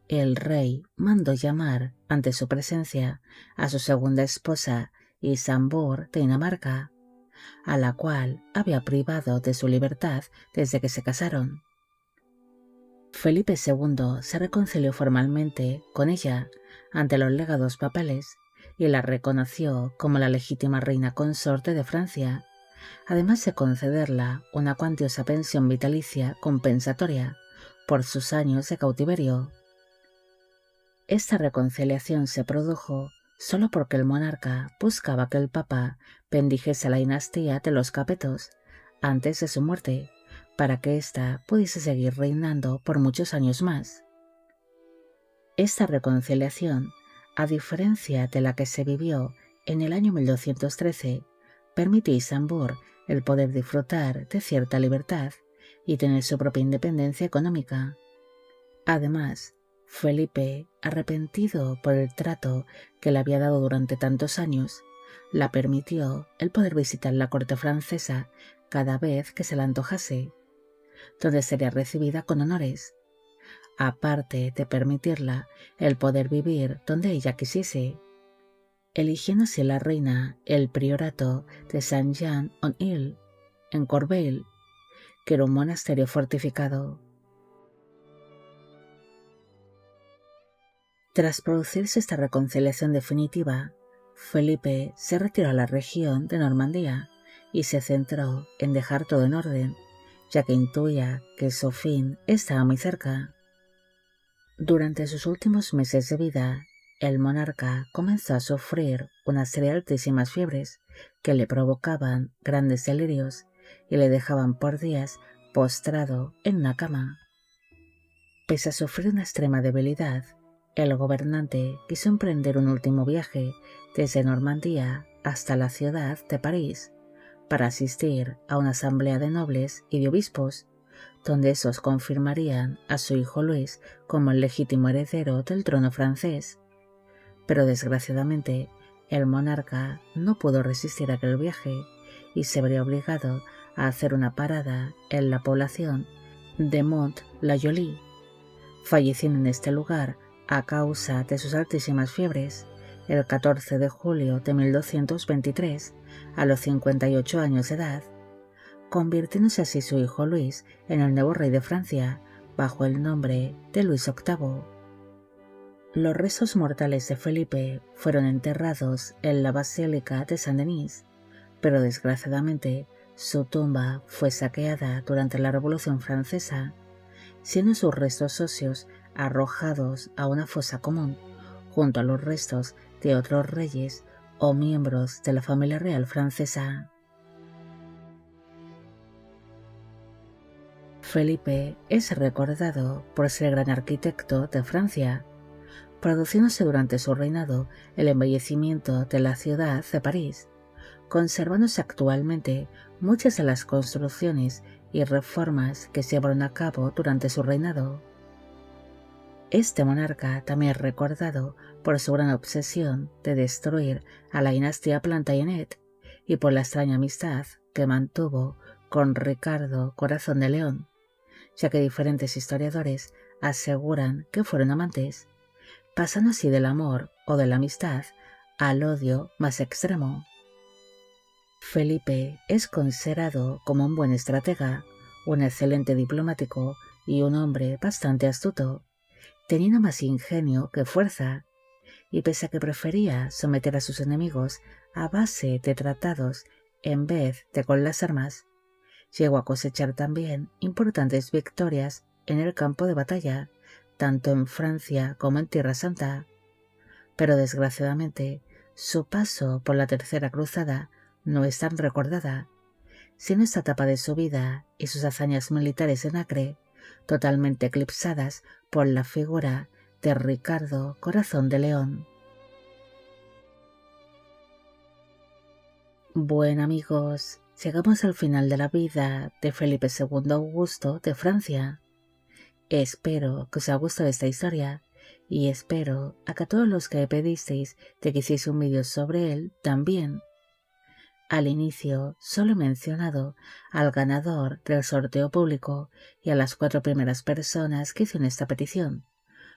el rey mandó llamar ante su presencia a su segunda esposa Isambur de Dinamarca, a la cual había privado de su libertad desde que se casaron. Felipe II se reconcilió formalmente con ella ante los legados papales y la reconoció como la legítima reina consorte de Francia, además de concederla una cuantiosa pensión vitalicia compensatoria por sus años de cautiverio. Esta reconciliación se produjo solo porque el monarca buscaba que el papa bendijese la dinastía de los Capetos antes de su muerte, para que ésta pudiese seguir reinando por muchos años más. Esta reconciliación, a diferencia de la que se vivió en el año 1213, permitió a Isambur el poder disfrutar de cierta libertad y tener su propia independencia económica. Además, Felipe, arrepentido por el trato que le había dado durante tantos años, la permitió el poder visitar la corte francesa cada vez que se le antojase, donde sería recibida con honores, aparte de permitirla el poder vivir donde ella quisiese, eligiéndose la reina el priorato de Saint-Jean-en-Ile, en Corbeil, que era un monasterio fortificado. Tras producirse esta reconciliación definitiva, Felipe se retiró a la región de Normandía y se centró en dejar todo en orden, ya que intuía que su fin estaba muy cerca. Durante sus últimos meses de vida, el monarca comenzó a sufrir una serie de altísimas fiebres que le provocaban grandes delirios y le dejaban por días postrado en una cama. Pese a sufrir una extrema debilidad, el gobernante quiso emprender un último viaje desde Normandía hasta la ciudad de París para asistir a una asamblea de nobles y de obispos, donde esos confirmarían a su hijo Luis como el legítimo heredero del trono francés. Pero desgraciadamente, el monarca no pudo resistir aquel viaje y se vería obligado a hacer una parada en la población de Mont-la-Jolie, falleciendo en este lugar a causa de sus altísimas fiebres el 14 de julio de 1223, a los 58 años de edad, convirtiéndose así su hijo Luis en el nuevo rey de Francia, bajo el nombre de Luis VIII. Los restos mortales de Felipe fueron enterrados en la Basílica de Saint-Denis, pero desgraciadamente su tumba fue saqueada durante la Revolución Francesa, siendo sus restos óseos arrojados a una fosa común, junto a los restos de otros reyes o miembros de la familia real francesa. Felipe es recordado por ser el gran arquitecto de Francia, produciéndose durante su reinado el embellecimiento de la ciudad de París, conservándose actualmente muchas de las construcciones y reformas que se llevaron a cabo durante su reinado. Este monarca también es recordado por su gran obsesión de destruir a la dinastía Plantagenet y por la extraña amistad que mantuvo con Ricardo Corazón de León, ya que diferentes historiadores aseguran que fueron amantes, pasando así del amor o de la amistad al odio más extremo. Felipe es considerado como un buen estratega, un excelente diplomático y un hombre bastante astuto, teniendo más ingenio que fuerza, y pese a que prefería someter a sus enemigos a base de tratados en vez de con las armas, llegó a cosechar también importantes victorias en el campo de batalla, tanto en Francia como en Tierra Santa. Pero desgraciadamente, su paso por la Tercera Cruzada no es tan recordada, siendo esta etapa de su vida y sus hazañas militares en Acre totalmente eclipsadas por la figura de Ricardo Corazón de León. Bueno amigos, llegamos al final de la vida de Felipe II Augusto de Francia. Espero que os haya gustado esta historia y espero a que a todos los que pedisteis de que hiciese un vídeo sobre él también. Al inicio solo he mencionado al ganador del sorteo público y a las 4 primeras personas que hicieron esta petición,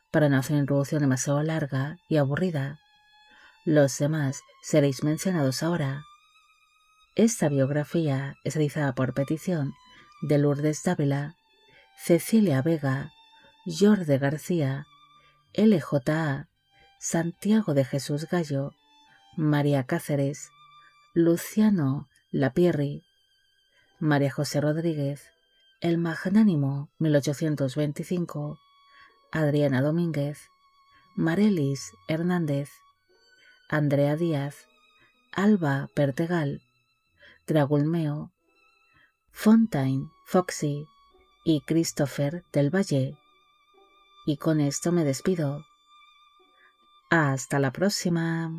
para no hacer una introducción demasiado larga y aburrida. Los demás seréis mencionados ahora. Esta biografía es realizada por petición de Lourdes Dávila, Cecilia Vega, Jorge García, LJA, Santiago de Jesús Gallo, María Cáceres, Luciano Lapierri, María José Rodríguez, El Magnánimo 1825, Adriana Domínguez, Marelis Hernández, Andrea Díaz, Alba Pertegal, Dragulmeo, Fontaine Foxy y Christopher del Valle. Y con esto me despido. Hasta la próxima.